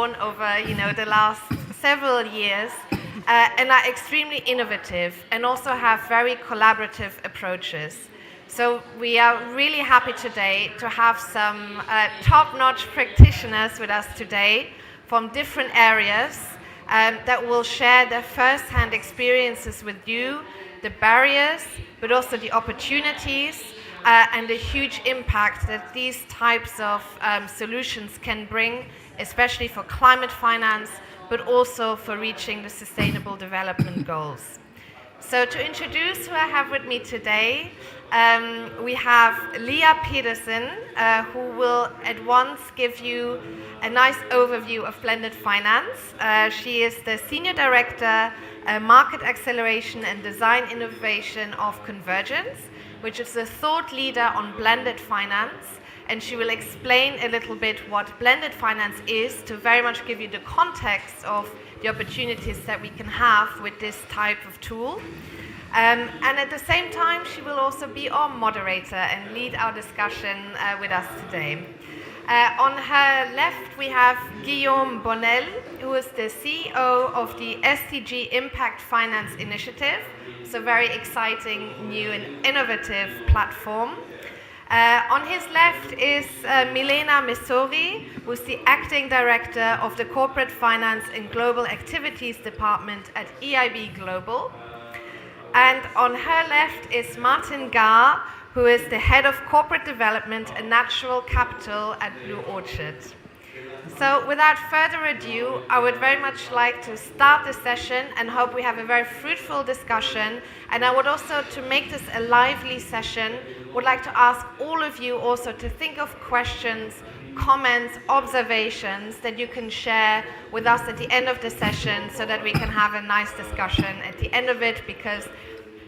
born over, the last several years, and are extremely innovative and also have very collaborative approaches. So we are really happy today to have some top-notch practitioners with us today from different areas that will share their first-hand experiences with you, the barriers, but also the opportunities, and the huge impact that these types of solutions can bring, especially for climate finance, but also for reaching the Sustainable Development Goals. So to introduce who I have with me today, we have Leah Pedersen, who will at once give you a nice overview of blended finance. She is the Senior Director, Market Acceleration and Design Innovation of Convergence, which is a thought leader on blended finance. And she will explain a little bit what blended finance is to very much give you the context of the opportunities that we can have with this type of tool. And at the same time, she will also be our moderator and lead our discussion with us today. On her left, we have Guillaume Bonnel, who is the CEO of the SDG Impact Finance Initiative. It's a very exciting, new and innovative platform. On his left is Milena Messori, who's the Acting Director of the Corporate Finance and Global Activities Department at EIB Global. And on her left is Martin Gar, who is the Head of Corporate Development and Natural Capital at Blue Orchard. So without further ado, I would very much like to start the session and hope we have a very fruitful discussion. And I would also, to make this a lively session, would like to ask all of you also to think of questions, comments, observations that you can share with us at the end of the session so that we can have a nice discussion at the end of it, because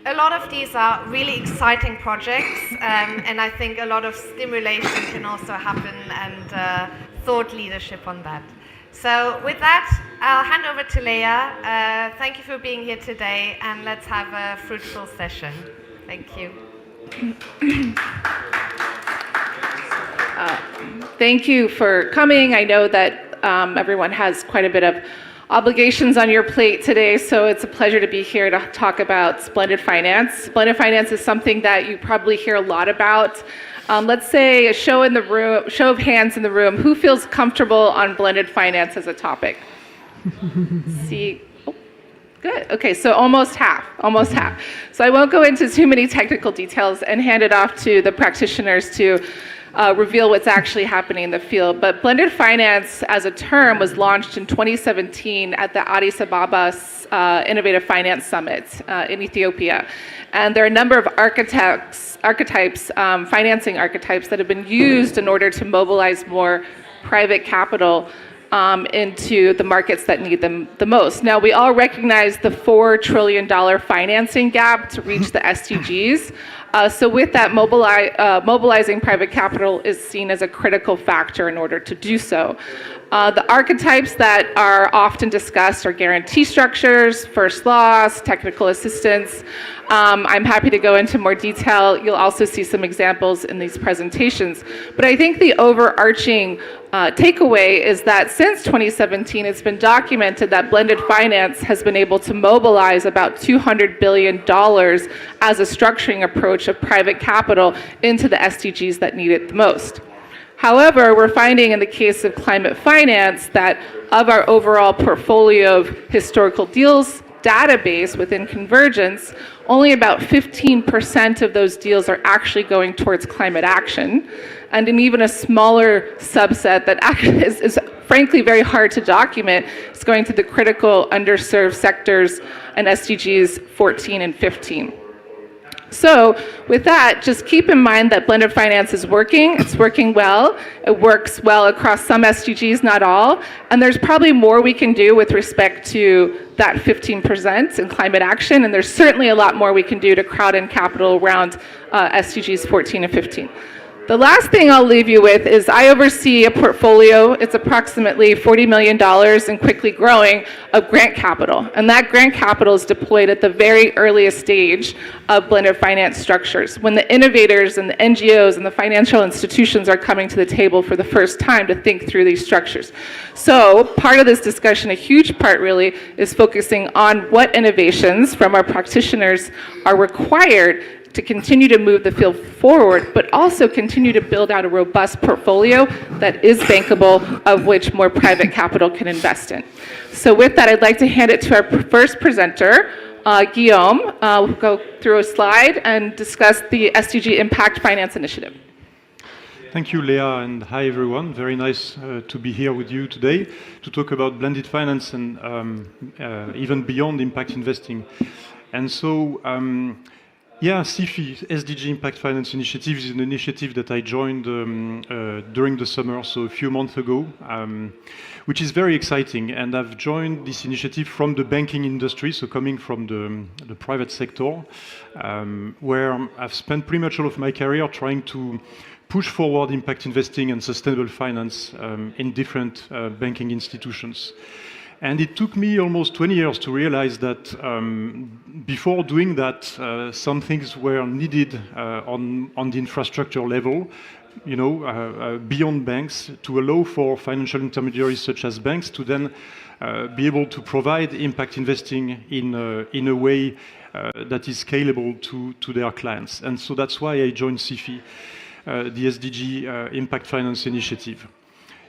a lot of these are really exciting projects, and I think a lot of stimulation can also happen and thought leadership on that. So with that, I'll hand over to Leah. Thank you for being here today, and let's have a fruitful session. Thank you. Thank you for coming. I know that everyone has quite a bit of obligations on your plate today, so it's a pleasure to be here to talk about blended finance. Blended finance is something that you probably hear a lot about. Let's say a show of hands in the room. Who feels comfortable on blended finance as a topic? See. Good. Okay, so almost half. So I won't go into too many technical details and hand it off to the practitioners to reveal what's actually happening in the field. But blended finance as a term was launched in 2017 at the Addis Ababa Innovative Finance Summit in Ethiopia. And there are a number of financing archetypes that have been used in order to mobilize more private capital into the markets that need them the most. Now, we all recognize the $4 trillion financing gap to reach the SDGs. So with that, mobilizing private capital is seen as a critical factor in order to do so. The archetypes that are often discussed are guarantee structures, first loss, technical assistance. I'm happy to go into more detail. You'll also see some examples in these presentations. But I think the overarching takeaway is that since 2017, it's been documented that blended finance has been able to mobilize about $200 billion as a structuring approach of private capital into the SDGs that need it the most. However, we're finding in the case of climate finance that of our overall portfolio of historical deals database within Convergence, only about 15% of those deals are actually going towards climate action. And in even a smaller subset that is frankly very hard to document, is going to the critical underserved sectors and SDGs 14 and 15. So with that, just keep in mind that blended finance is working. It's working well. It works well across some SDGs, not all. And there's probably more we can do with respect to that 15% in climate action. And there's certainly a lot more we can do to crowd in capital around SDGs 14 and 15. The last thing I'll leave you with is I oversee a portfolio. It's approximately $40 million and quickly growing of grant capital. And that grant capital is deployed at the very earliest stage of blended finance structures, when the innovators and the NGOs and the financial institutions are coming to the table for the first time to think through these structures. So part of this discussion, a huge part really, is focusing on what innovations from our practitioners are required to continue to move the field forward, but also continue to build out a robust portfolio that is bankable, of which more private capital can invest in. So with that, I'd like to hand it to our first presenter, Guillaume. We'll go through a slide and discuss the SDG Impact Finance Initiative. Thank you, Leah, and hi, everyone. Very nice to be here with you today to talk about blended finance and even beyond impact investing. And so, yeah, CIFI, SDG Impact Finance Initiative, is an initiative that I joined during the summer, so a few months ago, which is very exciting. And I've joined this initiative from the banking industry, so coming from the private sector, where I've spent pretty much all of my career trying to push forward impact investing and sustainable finance in different banking institutions. And it took me almost 20 years to realize that before doing that, some things were needed on the infrastructure level, you know, beyond banks, to allow for financial intermediaries such as banks to then be able to provide impact investing in a way that is scalable to their clients. And so that's why I joined CIFI, the SDG Impact Finance Initiative.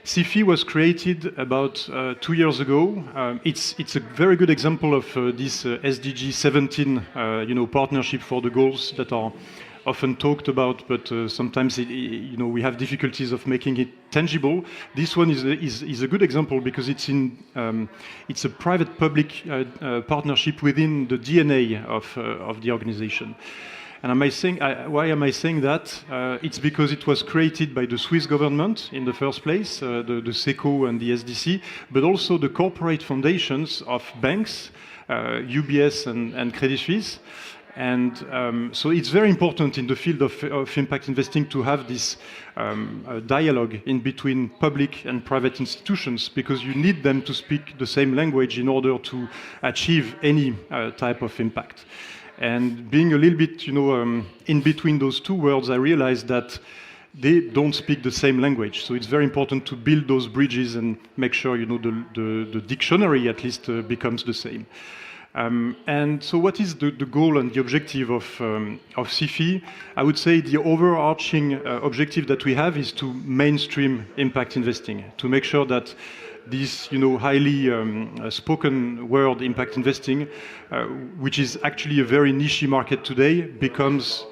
CIFI was created about 2 years ago. It's a very good example of this SDG 17, partnership for the goals that are often talked about, but sometimes we have difficulties of making it tangible. This one is a good example because it's a private-public partnership within the DNA of the organization. And why am I saying that? It's because it was created by the Swiss government in the first place, the SECO and the SDC, but also the corporate foundations of banks, UBS and Credit Suisse. And so it's very important in the field of impact investing to have this dialogue in between public and private institutions, because you need them to speak the same language in order to achieve any type of impact. And being a little bit, in between those two worlds, I realized that they don't speak the same language. So it's very important to build those bridges and make sure, the dictionary at least becomes the same. And so what is the goal and the objective of CIFI? I would say the overarching objective that we have is to mainstream impact investing, to make sure that this, highly spoken word, impact investing, which is actually a very niche market today, becomes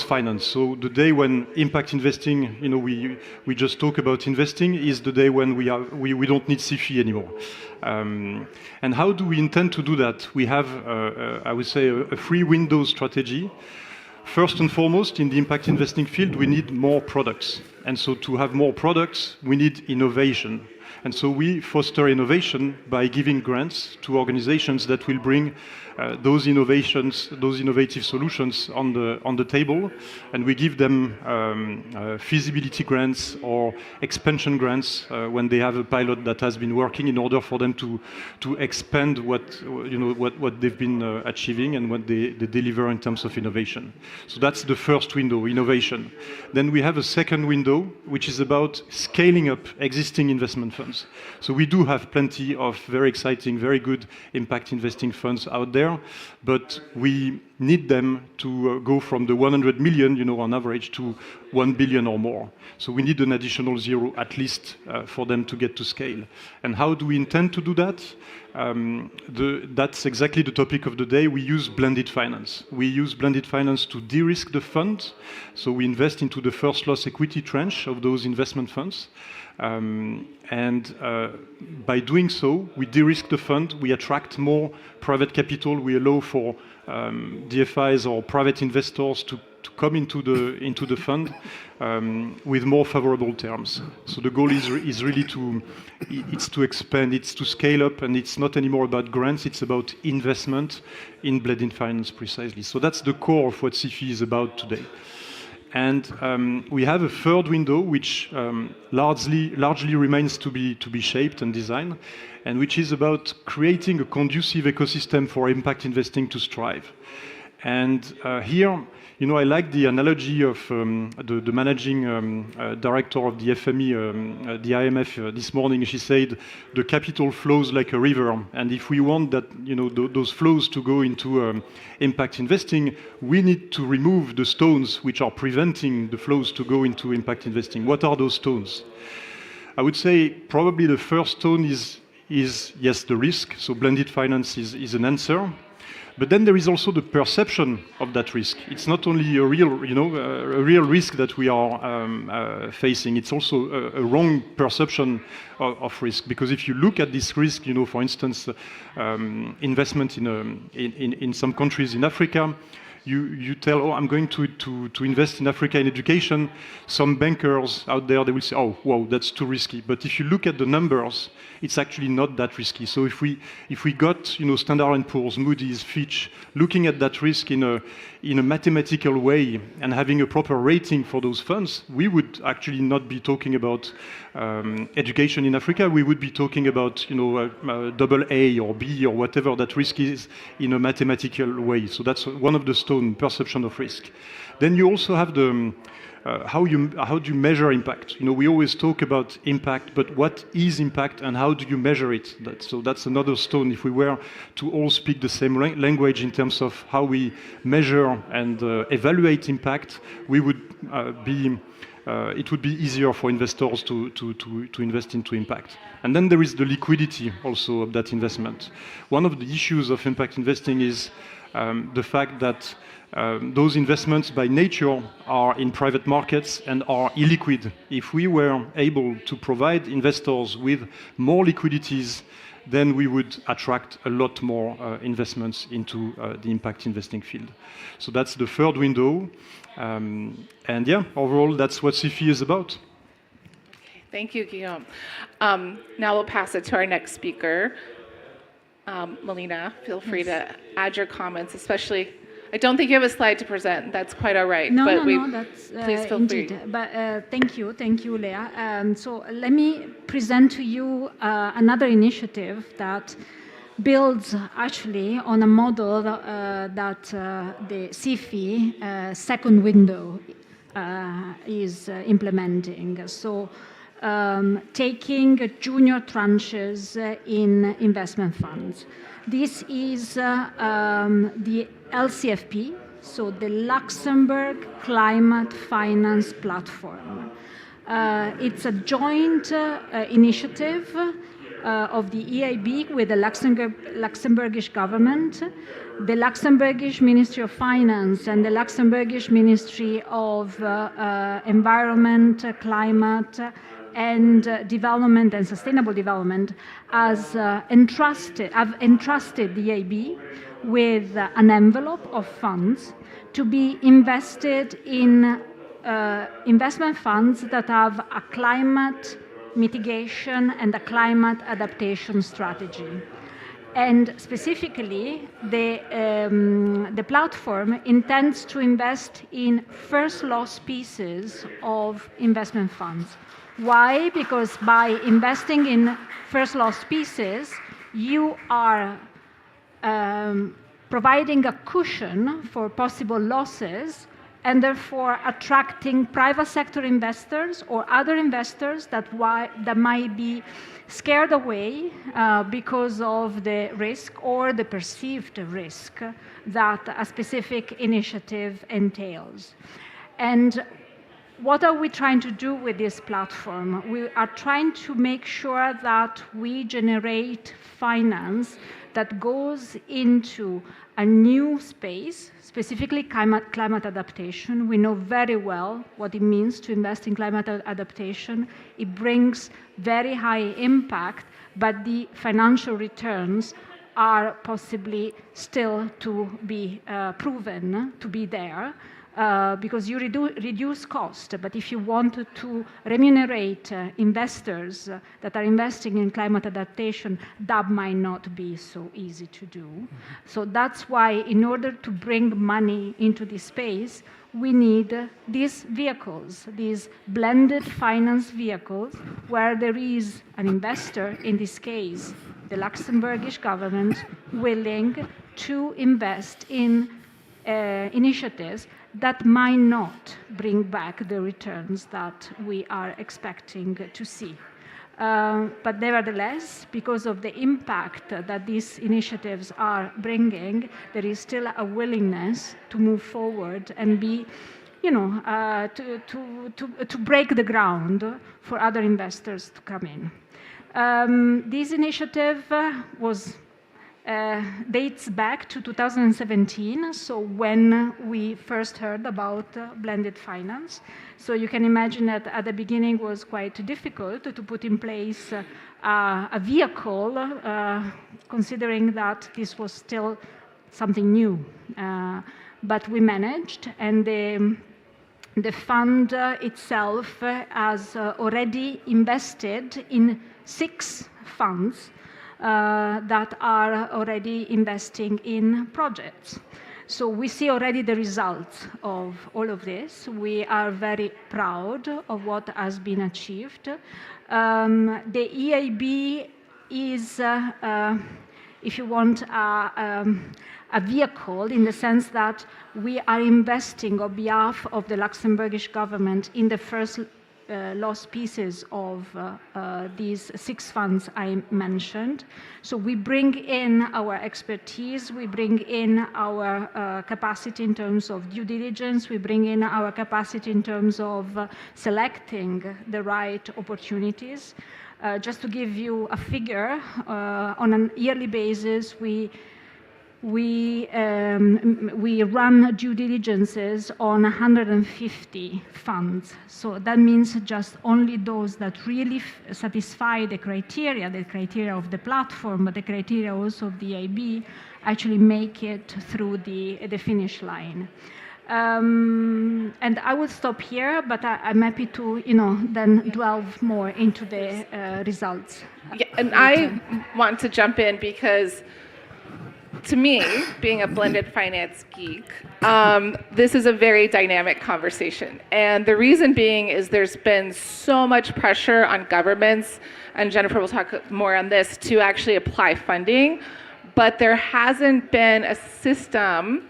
finance. So the day when impact investing, we just talk about investing, is the day when we don't need CIFI anymore. And how do we intend to do that? We have, I would say, a free window strategy. First and foremost, in the impact investing field, we need more products. And so to have more products, we need innovation. And so we foster innovation by giving grants to organizations that will bring those innovations, those innovative solutions on the table, and we give them feasibility grants or expansion grants when they have a pilot that has been working, in order for them to expand what they've been achieving and what they deliver in terms of innovation. So that's the first window, innovation. Then we have a second window, which is about scaling up existing investment funds. So we do have plenty of very exciting, very good impact investing funds out there, but we need them to go from the 100 million, on average, to 1 billion or more. So we need an additional zero, at least, for them to get to scale. And how do we intend to do that? That's exactly the topic of the day. We use blended finance. We use blended finance to de-risk the fund. So we invest into the first loss equity tranche of those investment funds. And by doing so, we de-risk the fund, we attract more private capital, we allow for DFIs or private investors to come into the fund with more favorable terms. So the goal is really to expand, it's to scale up, and it's not anymore about grants, it's about investment in blended finance precisely. So that's the core of what CIFI is about today. And we have a third window, which largely remains to be shaped and designed, and which is about creating a conducive ecosystem for impact investing to strive. And here, I like the analogy of the managing director of the FME, the IMF, this morning. She said, the capital flows like a river, and if we want that, those flows to go into impact investing, we need to remove the stones which are preventing the flows to go into impact investing. What are those stones? I would say probably the first stone is yes, the risk. So blended finance is an answer. But then there is also the perception of that risk. It's not only a real risk that we are facing. It's also a wrong perception of risk. Because if you look at this risk, for instance, investment in some countries in Africa, you tell, oh, I'm going to invest in Africa in education. Some bankers out there, they will say, oh, wow, that's too risky. But if you look at the numbers, it's actually not that risky. So if we got Standard & Poor's, Moody's, Fitch, looking at that risk in a mathematical way and having a proper rating for those funds, we would actually not be talking about education in Africa. We would be talking about double A or B or whatever that risk is in a mathematical way. So that's one of the stone, perception of risk. Then you also have the how do you measure impact? We always talk about impact, but what is impact and how do you measure it? So that's another stone. If we were to all speak the same language in terms of how we measure and evaluate impact, we would it would be easier for investors to invest into impact. And then there is the liquidity also of that investment. One of the issues of impact investing is the fact that those investments by nature are in private markets and are illiquid. If we were able to provide investors with more liquidities, then we would attract a lot more investments into the impact investing field. So that's the third window. And yeah, overall, that's what CFI is about. Thank you, Guillaume. Now we'll pass it to our next speaker. Melina, feel free to add your comments, especially, I don't think you have a slide to present. That's quite all right. No, that's please feel indeed. free. But thank you, Leah. So let me present to you another initiative that builds actually on a model that the CFI second window is implementing. So taking junior tranches in investment funds. This is the LCFP, so the Luxembourg Climate Finance Platform. It's a joint initiative of the EIB with the Luxembourgish government, the Luxembourgish Ministry of Finance and the Luxembourgish Ministry of Environment, Climate and Development and Sustainable Development have entrusted the EIB with an envelope of funds to be invested in investment funds that have a climate mitigation and a climate adaptation strategy. And specifically, the platform intends to invest in first loss pieces of investment funds. Why? Because by investing in first loss pieces, you are providing a cushion for possible losses and therefore attracting private sector investors or other investors that might be scared away because of the risk or the perceived risk that a specific initiative entails. And what are we trying to do with this platform? We are trying to make sure that we generate finance that goes into a new space, specifically climate adaptation. We know very well what it means to invest in climate adaptation. It brings very high impact, but the financial returns are possibly still to be proven to be there. because you reduce cost. But if you want to remunerate investors that are investing in climate adaptation, that might not be so easy to do. So that's why, in order to bring money into this space, we need these vehicles, these blended finance vehicles, where there is an investor, in this case, the Luxembourgish government, willing to invest in initiatives that might not bring back the returns that we are expecting to see. But nevertheless, because of the impact that these initiatives are bringing, there is still a willingness to move forward and be, to break the ground for other investors to come in. This initiative dates back to 2017, so when we first heard about blended finance. So you can imagine that at the beginning was quite difficult to put in place a vehicle, considering that this was still something new. But we managed, and the fund itself has already invested in 6 funds that are already investing in projects. So we see already the results of all of this. We are very proud of what has been achieved. The EIB is, if you want, a vehicle, in the sense that we are investing on behalf of the Luxembourgish government in the first lost pieces of these 6 funds I mentioned. So we bring in our expertise, we bring in our capacity in terms of due diligence, we bring in our capacity in terms of selecting the right opportunities. Just to give you a figure, on a yearly basis, we run due diligences on 150 funds. So that means just only those that really satisfy the criteria of the platform, but the criteria also of the EIB, actually make it through the finish line. And I will stop here, but I'm happy to, then delve more into the results. Yeah, and I want to jump in because, to me, being a blended finance geek, this is a very dynamic conversation. And the reason being is there's been so much pressure on governments, and Jennifer will talk more on this, to actually apply funding, but there hasn't been a system,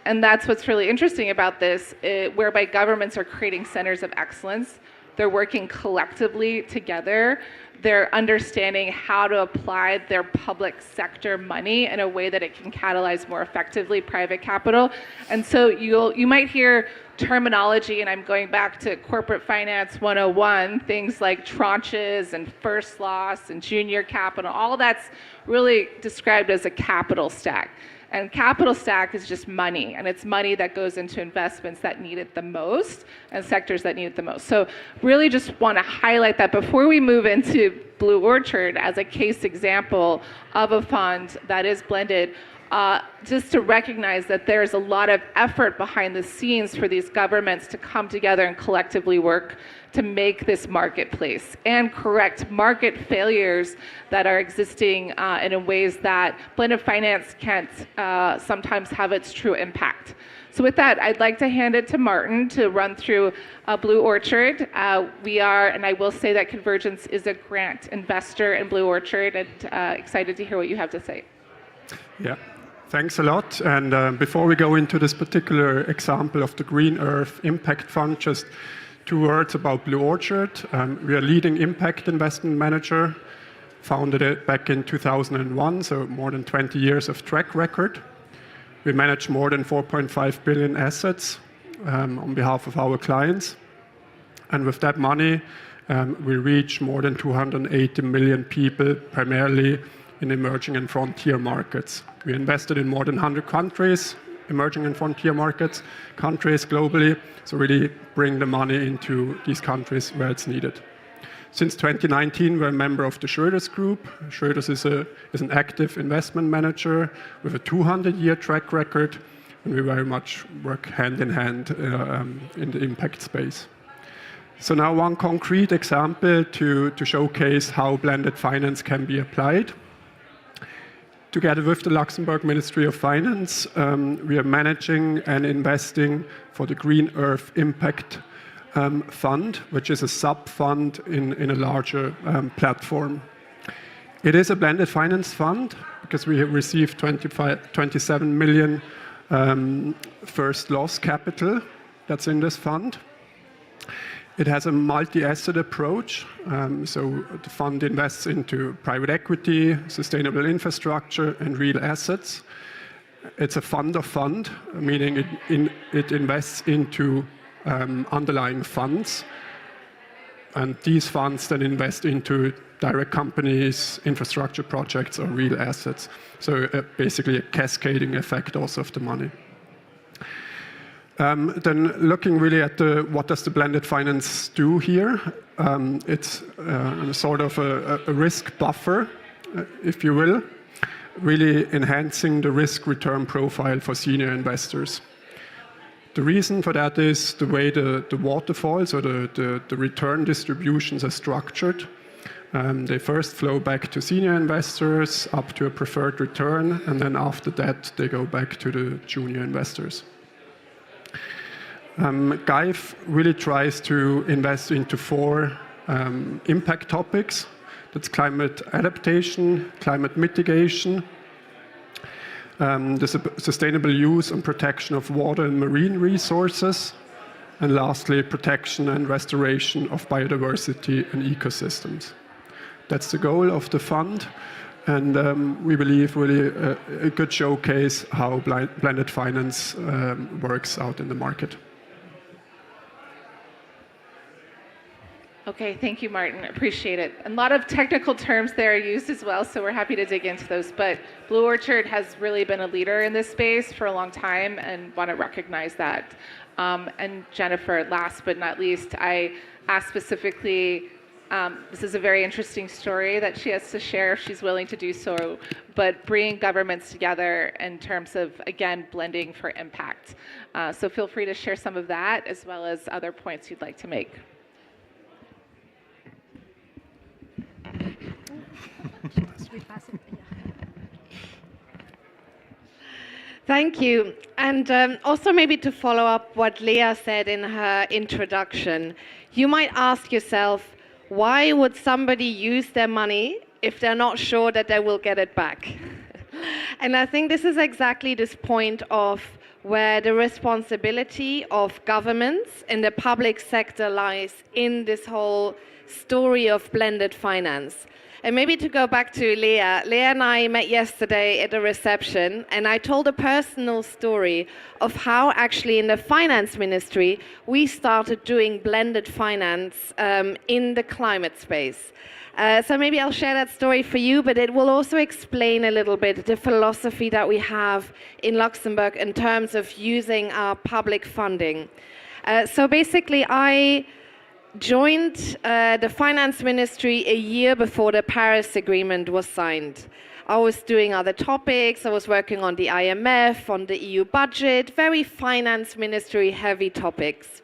and that's what's really interesting about this, whereby governments are creating centers of excellence. They're working collectively together. They're understanding how to apply their public sector money in a way that it can catalyze more effectively private capital. And so you might hear terminology, and I'm going back to corporate finance 101, things like tranches and first loss and junior capital, all that's really described as a capital stack. And capital stack is just money, and it's money that goes into investments that need it the most and sectors that need it the most. So really just want to highlight that before we move into Blue Orchard as a case example of a fund that is blended, just to recognize that there's a lot of effort behind the scenes for these governments to come together and collectively work to make this marketplace and correct market failures that are existing in ways that blended finance can't sometimes have its true impact. So with that, I'd like to hand it to Martin to run through Blue Orchard. We are, and I will say that Convergence is a grant investor in Blue Orchard, and excited to hear what you have to say. Yeah. Thanks a lot. And before we go into this particular example of the Green Earth Impact Fund, just 2 words about Blue Orchard. We are a leading impact investment manager, founded it back in 2001, so more than 20 years of track record. We manage more than 4.5 billion assets on behalf of our clients. And with that money, we reach more than 280 million people, primarily in emerging and frontier markets. We invested in more than 100 countries, emerging and frontier markets, countries globally, so really bring the money into these countries where it's needed. Since 2019, we're a member of the Schroders Group. Schroders is an active investment manager with a 200-year track record, and we very much work hand in hand in the impact space. So now one concrete example to showcase how blended finance can be applied. Together with the Luxembourg Ministry of Finance, we are managing and investing for the Green Earth Impact Fund, which is a sub-fund in a larger platform. It is a blended finance fund because we have received 27 million first loss capital that's in this fund. It has a multi-asset approach, so the fund invests into private equity, sustainable infrastructure, and real assets. It's a fund of fund, meaning it invests into underlying funds, and these funds then invest into direct companies, infrastructure projects, or real assets. So basically a cascading effect also of the money. Then looking really at what does the blended finance do here, it's sort of a risk buffer, if you will, really enhancing the risk-return profile for senior investors. The reason for that is the way the waterfalls or the return distributions are structured. They first flow back to senior investors up to a preferred return, and then after that they go back to the junior investors. GAIF really tries to invest into 4 impact topics. That's climate adaptation, climate mitigation, the sustainable use and protection of water and marine resources, and lastly, protection and restoration of biodiversity and ecosystems. That's the goal of the fund, and we believe really a good showcase how blended finance works out in the market. Okay, thank you, Martin. Appreciate it. A lot of technical terms there are used as well, so we're happy to dig into those. But Blue Orchard has really been a leader in this space for a long time and want to recognize that. And Jennifer, last but not least, I asked specifically, this is a very interesting story that she has to share if she's willing to do so, but bringing governments together in terms of, again, blending for impact. So feel free to share some of that as well as other points you'd like to make. Thank you. And also maybe to follow up what Leah said in her introduction, you might ask yourself, why would somebody use their money if they're not sure that they will get it back? And I think this is exactly this point of where the responsibility of governments and the public sector lies in this whole story of blended finance. And maybe to go back to Leah and I met yesterday at a reception, and I told a personal story of how actually in the finance ministry we started doing blended finance in the climate space. So maybe I'll share that story for you, but it will also explain a little bit the philosophy that we have in Luxembourg in terms of using our public funding. So basically I joined the finance ministry a year before the Paris Agreement was signed. I was doing other topics. I was working on the IMF, on the EU budget, very finance ministry heavy topics.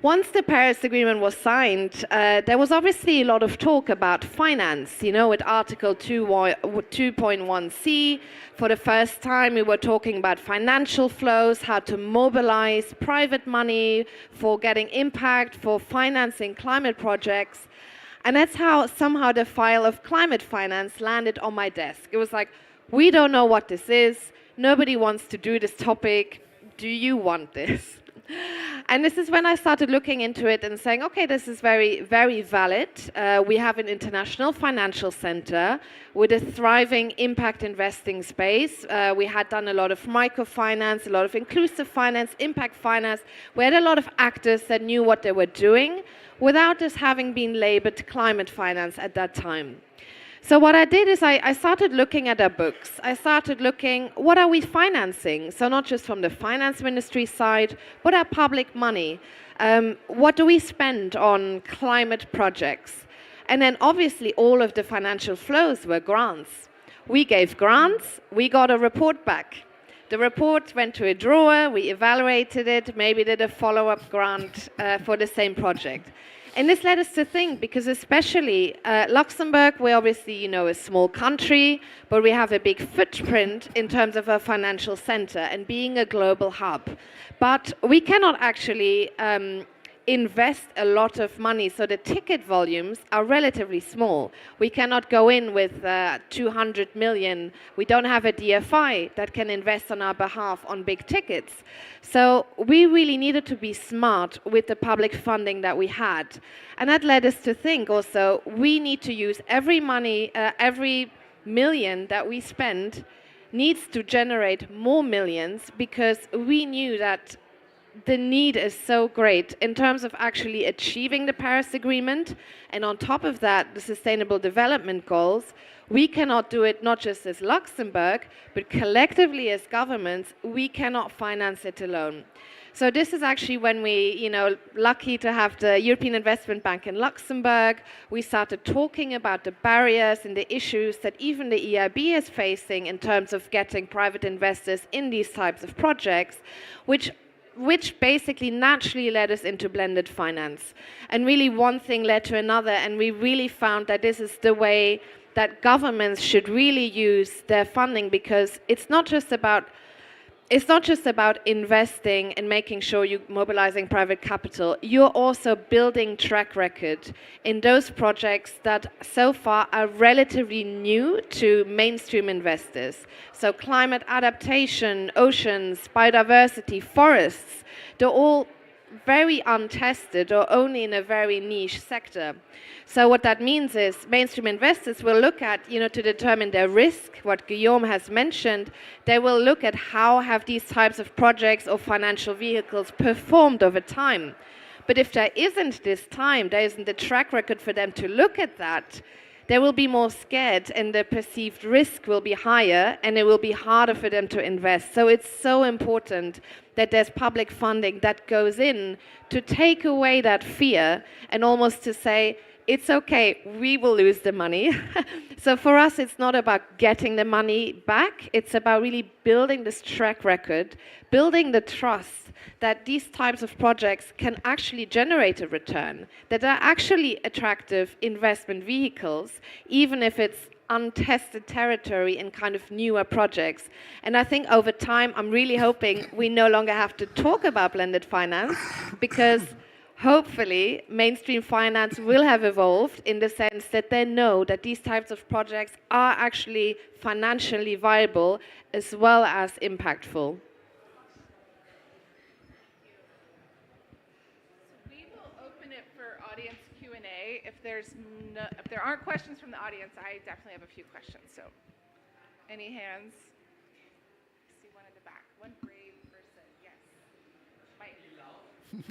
Once the Paris Agreement was signed, there was obviously a lot of talk about finance. You know, with Article 2.1c, for the first time we were talking about financial flows, how to mobilize private money for getting impact, for financing climate projects. And that's how somehow the file of climate finance landed on my desk. It was like, we don't know what this is. Nobody wants to do this topic. Do you want this? And this is when I started looking into it and saying, okay, this is very, very valid. We have an international financial center with a thriving impact investing space. We had done a lot of microfinance, a lot of inclusive finance, impact finance. We had a lot of actors that knew what they were doing without us having been labeled climate finance at that time. So what I did is I started looking at our books. I started looking, what are we financing? So not just from the finance ministry side, but our public money. What do we spend on climate projects? And then obviously all of the financial flows were grants. We gave grants, we got a report back. The report went to a drawer, we evaluated it, maybe did a follow-up grant for the same project. And this led us to think, because especially Luxembourg, we're obviously, a small country, but we have a big footprint in terms of a financial center and being a global hub. But we cannot actually invest a lot of money, so the ticket volumes are relatively small. We cannot go in with 200 million. We don't have a DFI that can invest on our behalf on big tickets. So we really needed to be smart with the public funding that we had. And that led us to think also, we need to use every money, every million that we spend needs to generate more millions, because we knew that the need is so great in terms of actually achieving the Paris Agreement, and on top of that, the Sustainable Development Goals. We cannot do it not just as Luxembourg, but collectively as governments, we cannot finance it alone. So this is actually when we, lucky to have the European Investment Bank in Luxembourg, we started talking about the barriers and the issues that even the EIB is facing in terms of getting private investors in these types of projects, which basically naturally led us into blended finance. And really one thing led to another, and we really found that this is the way that governments should really use their funding, because it's not just about investing and making sure you're mobilizing private capital. You're also building track record in those projects that so far are relatively new to mainstream investors. So climate adaptation, oceans, biodiversity, forests, they're all very untested or only in a very niche sector. So what that means is mainstream investors will look at, to determine their risk, what Guillaume has mentioned, they will look at how have these types of projects or financial vehicles performed over time. But if there isn't this time, there isn't the track record for them to look at that, they will be more scared and the perceived risk will be higher and it will be harder for them to invest. So it's so important that there's public funding that goes in to take away that fear and almost to say, it's okay, we will lose the money. So for us, it's not about getting the money back. It's about really building this track record, building the trust that these types of projects can actually generate a return, that are actually attractive investment vehicles, even if it's untested territory in kind of newer projects. And I think over time, I'm really hoping we no longer have to talk about blended finance, because hopefully mainstream finance will have evolved in the sense that they know that these types of projects are actually financially viable as well as impactful. If there aren't questions from the audience, I definitely have a few questions. So, any hands? I see one in the back. One brave person. Yes. Mike. You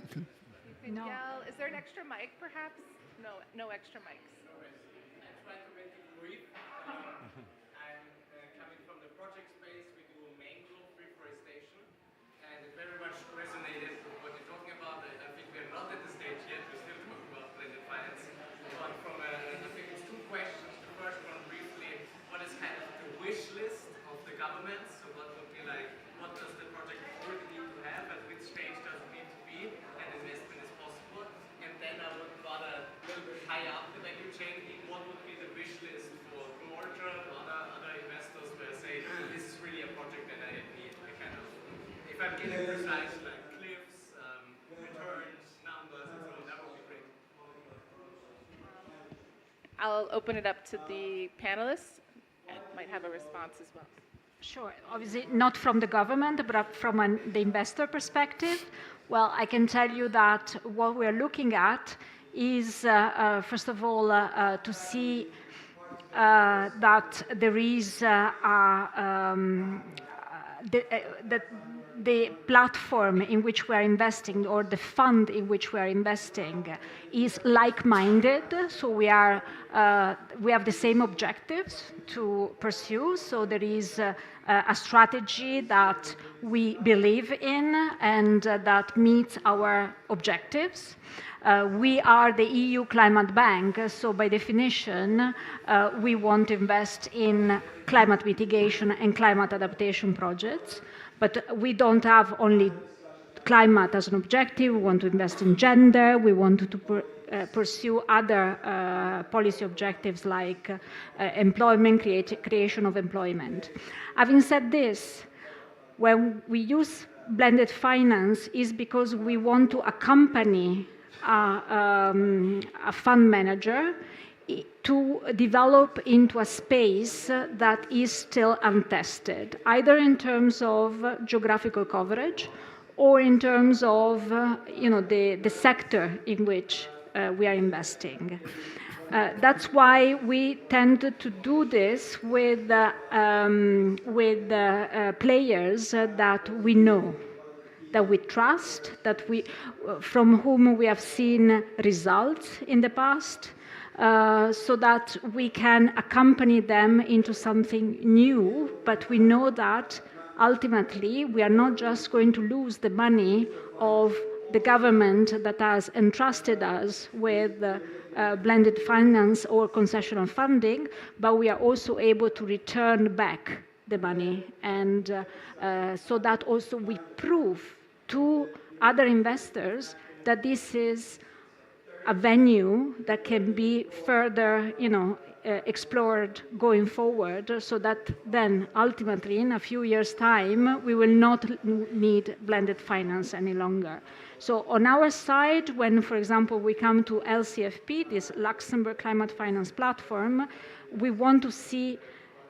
can yell. Is there an extra mic, perhaps? No extra mics. I try to make it brief. I'm coming from the project space. We do mangrove reforestation, and it very much resonated with what you're talking about. I think we're not at the stage yet. We're still talking about blended finance. But from I think it's two questions. The first one, briefly, what is kind of the wish list of the government? So what would be like, what does the project already need to have? At which stage does it need to be? And investment is possible. And then I would rather a little bit higher up the value chain. What would be the wish list for Blue Orchard, other investors, where I say this is really a project that I need? A kind of, if I'm getting precise, like cliffs, returns, numbers, and so on, that would be great. I'll open it up to the panelists. And might have a response as well. Sure. Obviously, not from the government, but from the investor perspective. Well, I can tell you that what we're looking at is, first of all, to see that there is the platform in which we are investing, or the fund in which we are investing, is like-minded. So we have the same objectives to pursue. So there is a strategy that we believe in and that meets our objectives. We are the EU Climate Bank, so by definition, we want to invest in climate mitigation and climate adaptation projects. But we don't have only climate as an objective. We want to invest in gender. We want to pursue other policy objectives like employment, creation of employment. Having said this, when we use blended finance is because we want to accompany a fund manager to develop into a space that is still untested, either in terms of geographical coverage or in terms of the sector in which we are investing. That's why we tend to do this with players that we know, that we trust, from whom we have seen results in the past, so that we can accompany them into something new. But we know that ultimately we are not just going to lose the money of the government that has entrusted us with blended finance or concessional funding, but we are also able to return back the money. And so that also we prove to other investors that this is a venue that can be further, explored going forward, so that then ultimately in a few years' time we will not need blended finance any longer. So on our side, when, for example, we come to LCFP, this Luxembourg Climate Finance Platform, we want to see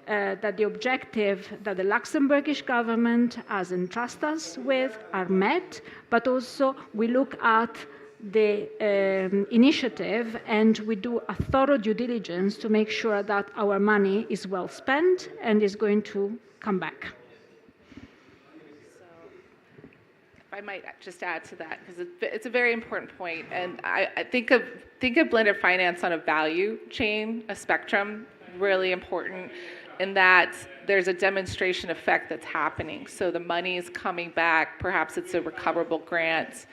that the objective that the Luxembourgish government has entrusted us with are met, but also we look at the initiative and we do a thorough due diligence to make sure that our money is well spent and is going to come back. If I might just add to that, because it's a very important point, and I think of blended finance on a value chain, a spectrum, really important, in that there's a demonstration effect that's happening. So the money is coming back, perhaps it's a recoverable grant,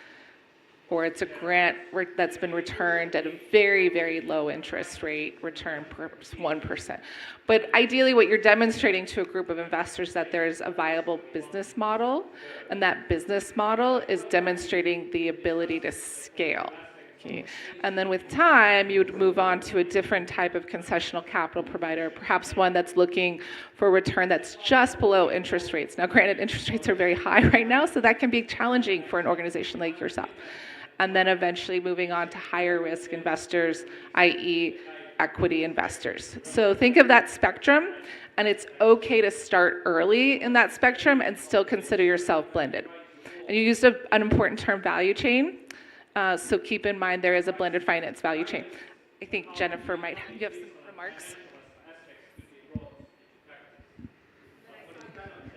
or it's a grant that's been returned at a very, very low interest rate, return perhaps 1%. But ideally what you're demonstrating to a group of investors that there's a viable business model, and that business model is demonstrating the ability to scale. Okay. And then with time, you would move on to a different type of concessional capital provider, perhaps one that's looking for a return that's just below interest rates. Now, granted, interest rates are very high right now, so that can be challenging for an organization like yourself. And then eventually moving on to higher risk investors, i.e. equity investors. So think of that spectrum, and it's okay to start early in that spectrum and still consider yourself blended. And you used an important term, value chain. So keep in mind there is a blended finance value chain. I think Jennifer might have, you have some remarks?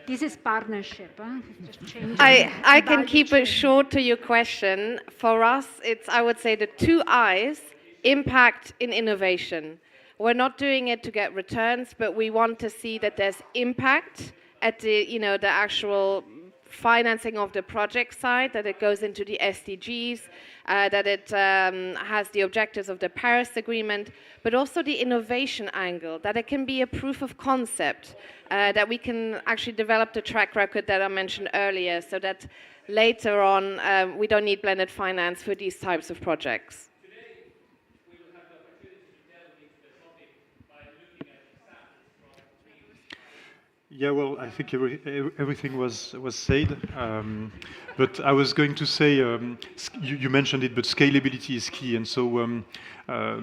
This is partnership. Just changing I can keep chain. it short to your question. For us, it's, I would say, the two I's, impact in innovation. We're not doing it to get returns, but we want to see that there's impact at the, the actual financing of the project side, that it goes into the SDGs, that it has the objectives of the Paris Agreement, but also the innovation angle, that it can be a proof of concept, that we can actually develop the track record that I mentioned earlier, so that later on we don't need blended finance for these types of projects. Yeah, well, I think everything was said, but I was going to say, you mentioned it, but scalability is key, and so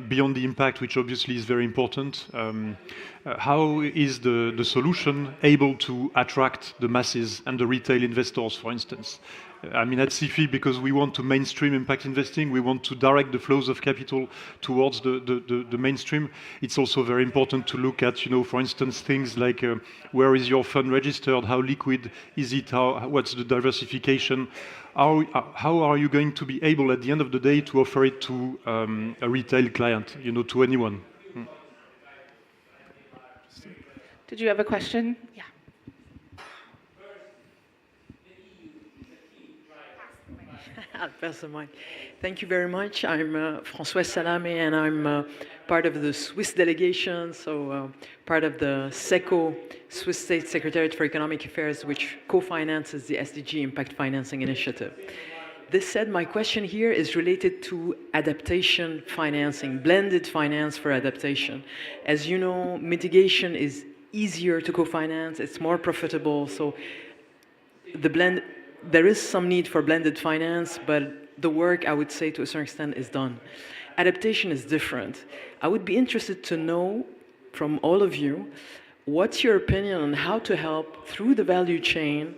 beyond the impact, which obviously is very important, how is the solution able to attract the masses and the retail investors, for instance? I mean, at CFI, because we want to mainstream impact investing, we want to direct the flows of capital towards the mainstream. It's also very important to look at, for instance, things like where is your fund registered, how liquid is it, what's the diversification, how are you going to be able at the end of the day to offer it to a retail client, to anyone? Did you have a question? Yeah. I'll pass the mic. Thank you very much. I'm François Salamé, and I'm part of the Swiss delegation, so part of the SECO, Swiss State Secretariat for Economic Affairs, which co-finances the SDG Impact Financing Initiative. This said, my question here is related to adaptation financing, blended finance for adaptation. As you know, mitigation is easier to co-finance, it's more profitable, so there is some need for blended finance, but the work, I would say, to a certain extent, is done. Adaptation is different. I would be interested to know from all of you, what's your opinion on how to help through the value chain,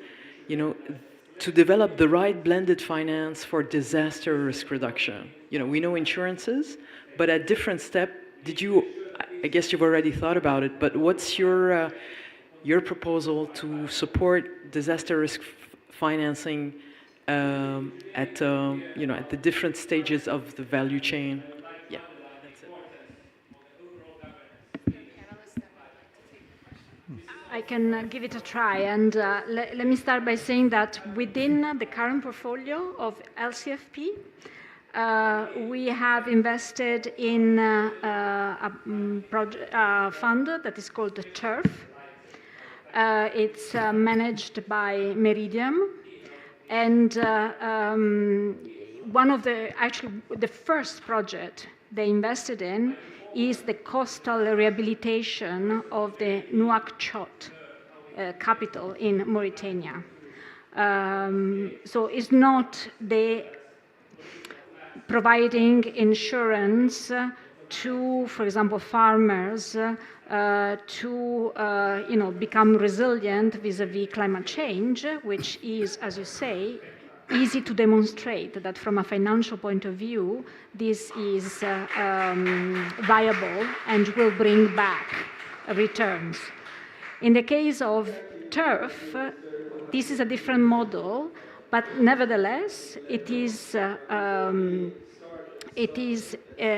to develop the right blended finance for disaster risk reduction? We know insurances, but at different step, I guess you've already thought about it, but what's your proposal to support disaster risk financing at the different stages of the value chain? Yeah, that's it. I can give it a try, and let me start by saying that within the current portfolio of LCFP, we have invested in a fund that is called the TURF. It's managed by Meridiam, and the first project they invested in is the coastal rehabilitation of the Nouakchott capital in Mauritania. So it's not the providing insurance to, for example, farmers to become resilient vis-a-vis climate change, which is, as you say, easy to demonstrate that from a financial point of view, this is viable and will bring back returns. In the case of turf, this is a different model, but nevertheless, it is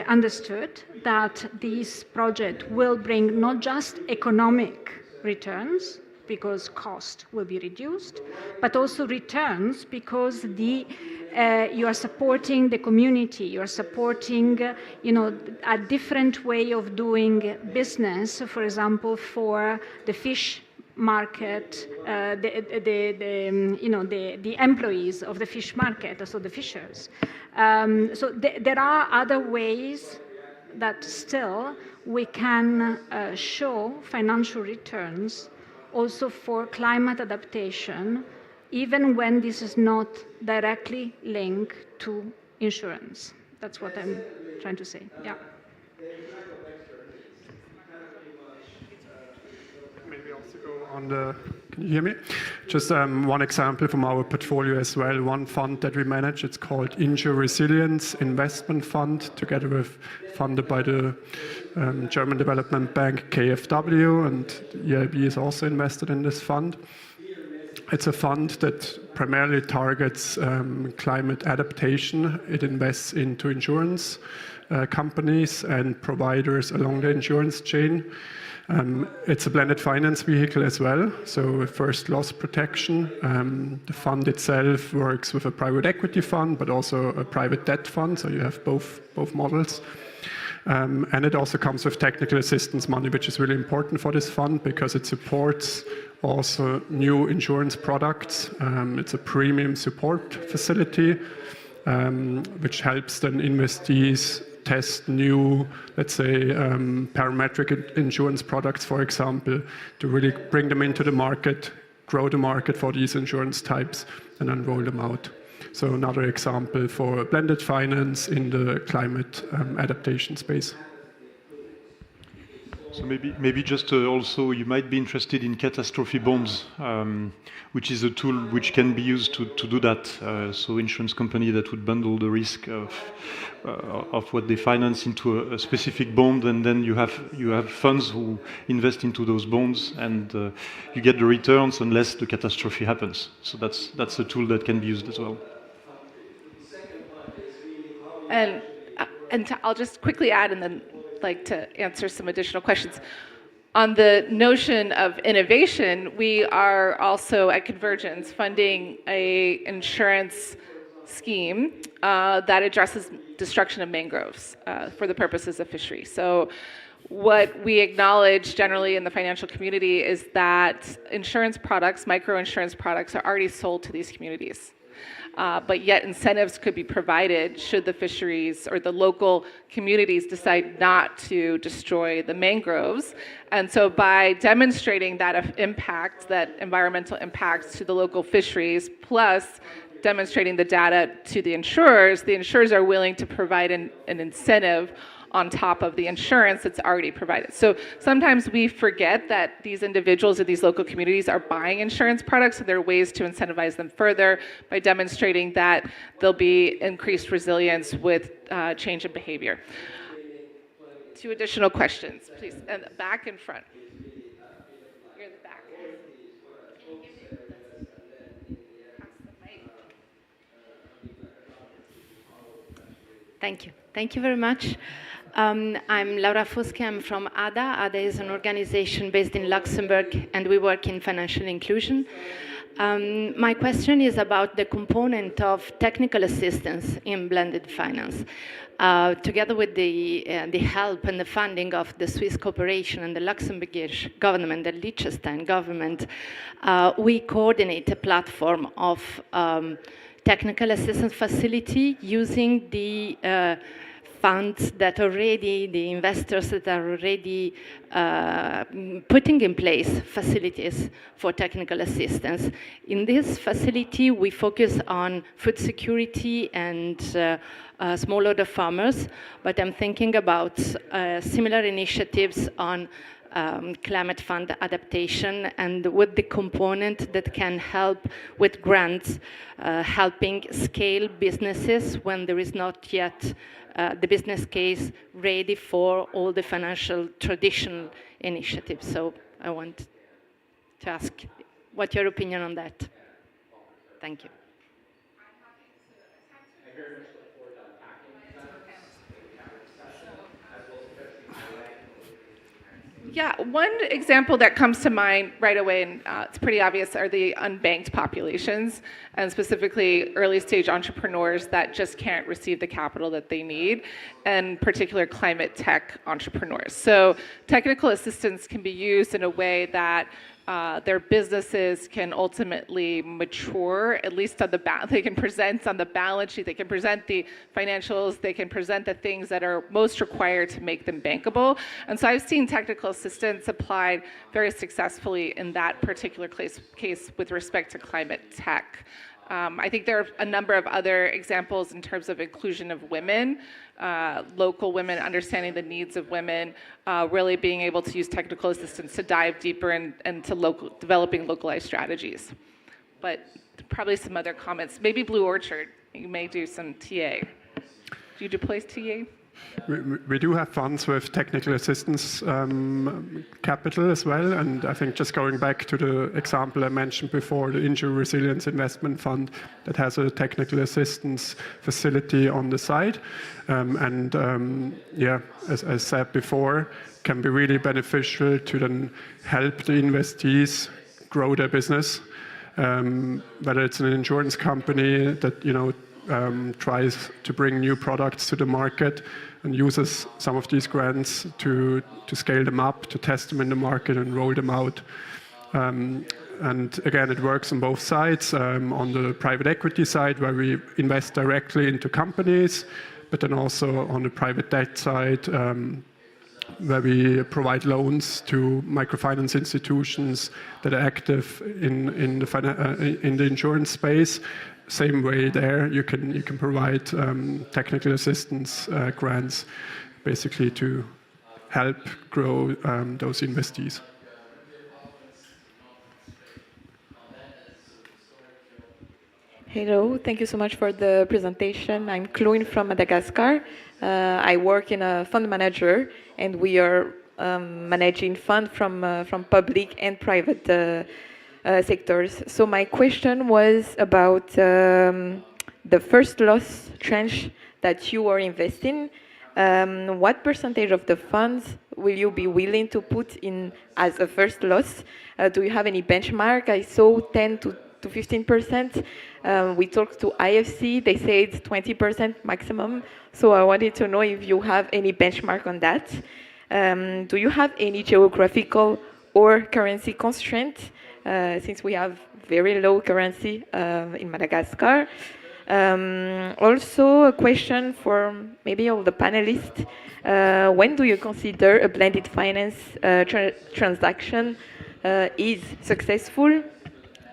understood that this project will bring not just economic returns, because cost will be reduced, but also returns because you are supporting the community, you are supporting a different way of doing business, for example, for the fish market, the employees of the fish market, so the fishers. So there are other ways that still we can show financial returns also for climate adaptation, even when this is not directly linked to insurance. That's what I'm trying to say, yeah. Maybe also go on can you hear me? Just one example from our portfolio as well. One fund that we manage, it's called Insure Resilience Investment Fund, funded by the German development bank KfW, and EIB is also invested in this fund. It's a fund that primarily targets climate adaptation. It invests into insurance companies and providers along the insurance chain. It's a blended finance vehicle as well, so first loss protection. The fund itself works with a private equity fund, but also a private debt fund, so you have both models. And it also comes with technical assistance money, which is really important for this fund because it supports also new insurance products. It's a premium support facility, which helps then investees test new, let's say, parametric insurance products, for example, to really bring them into the market, grow the market for these insurance types, and then roll them out. So another example for blended finance in the climate adaptation space. So maybe just also you might be interested in catastrophe bonds, which is a tool which can be used to do that. So insurance company that would bundle the risk of what they finance into a specific bond, and then you have funds who invest into those bonds, and you get the returns unless the catastrophe happens. So that's a tool that can be used as well. And I'll just quickly add, and then like to answer some additional questions. On the notion of innovation, we are also at Convergence funding a insurance scheme that addresses destruction of mangroves for the purposes of fishery. So what we acknowledge generally in the financial community is that insurance products, microinsurance products, are already sold to these communities. But yet incentives could be provided should the fisheries or the local communities decide not to destroy the mangroves. And so by demonstrating that impact, that environmental impact to the local fisheries, plus demonstrating the data to the insurers are willing to provide an incentive on top of the insurance that's already provided. So sometimes we forget that these individuals or these local communities are buying insurance products, and there are ways to incentivize them further by demonstrating that there'll be increased resilience with change in behavior. 2 additional questions, please. And back in front. You're in the back. Thank you. Thank you very much. I'm Laura Foschi. I'm from ADA. ADA is an organization based in Luxembourg, and we work in financial inclusion. My question is about the component of technical assistance in blended finance. Together with the help and the funding of the Swiss Corporation and the Luxembourgish government, the Liechtenstein government, we coordinate a platform of technical assistance facility using the funds that already, the investors that are already putting in place facilities for technical assistance. In this facility, we focus on food security and smallholder farmers, but I'm thinking about similar initiatives on climate fund adaptation and with the component that can help with grants, helping scale businesses when there is not yet the business case ready for all the financial traditional initiatives. So I want to ask what your opinion on that. Thank you. Yeah, one example that comes to mind right away, and it's pretty obvious, are the unbanked populations, and specifically early stage entrepreneurs that just can't receive the capital that they need, and particular climate tech entrepreneurs. So technical assistance can be used in a way that their businesses can ultimately mature, at least on they can present on the balance sheet, they can present the financials, they can present the things that are most required to make them bankable. And so I've seen technical assistance applied very successfully in that particular case with respect to climate tech. I think there are a number of other examples in terms of inclusion of women, local women, understanding the needs of women, really being able to use technical assistance to dive deeper into developing localized strategies. But probably some other comments. Maybe Blue Orchard, you may do some TA. Do you deploy TA? We do have funds with technical assistance capital as well, and I think just going back to the example I mentioned before, the Injury Resilience Investment Fund that has a technical assistance facility on the side, yeah, as I said before, can be really beneficial to then help the investees grow their business, whether it's an insurance company that tries to bring new products to the market and uses some of these grants to scale them up, to test them in the market and roll them out. And again, it works on both sides. On the private equity side, where we invest directly into companies, but then also on the private debt side, where we provide loans to microfinance institutions that are active in the insurance space. Same way there, you can provide technical assistance grants, basically to help grow those investees. Hello, thank you so much for the presentation. I'm Chloe from Madagascar. I work in a fund manager, and we are managing funds from public and private sectors. So my question was about the first loss tranche that you are investing. What percentage of the funds will you be willing to put in as a first loss? Do you have any benchmark? I saw 10 to to 15%. We talked to IFC, they say it's 20% maximum. So I wanted to know if you have any benchmark on that. Do you have any geographical or currency constraint, since we have very low currency in Madagascar? Also, a question for maybe all the panelists. When do you consider a blended finance transaction is successful?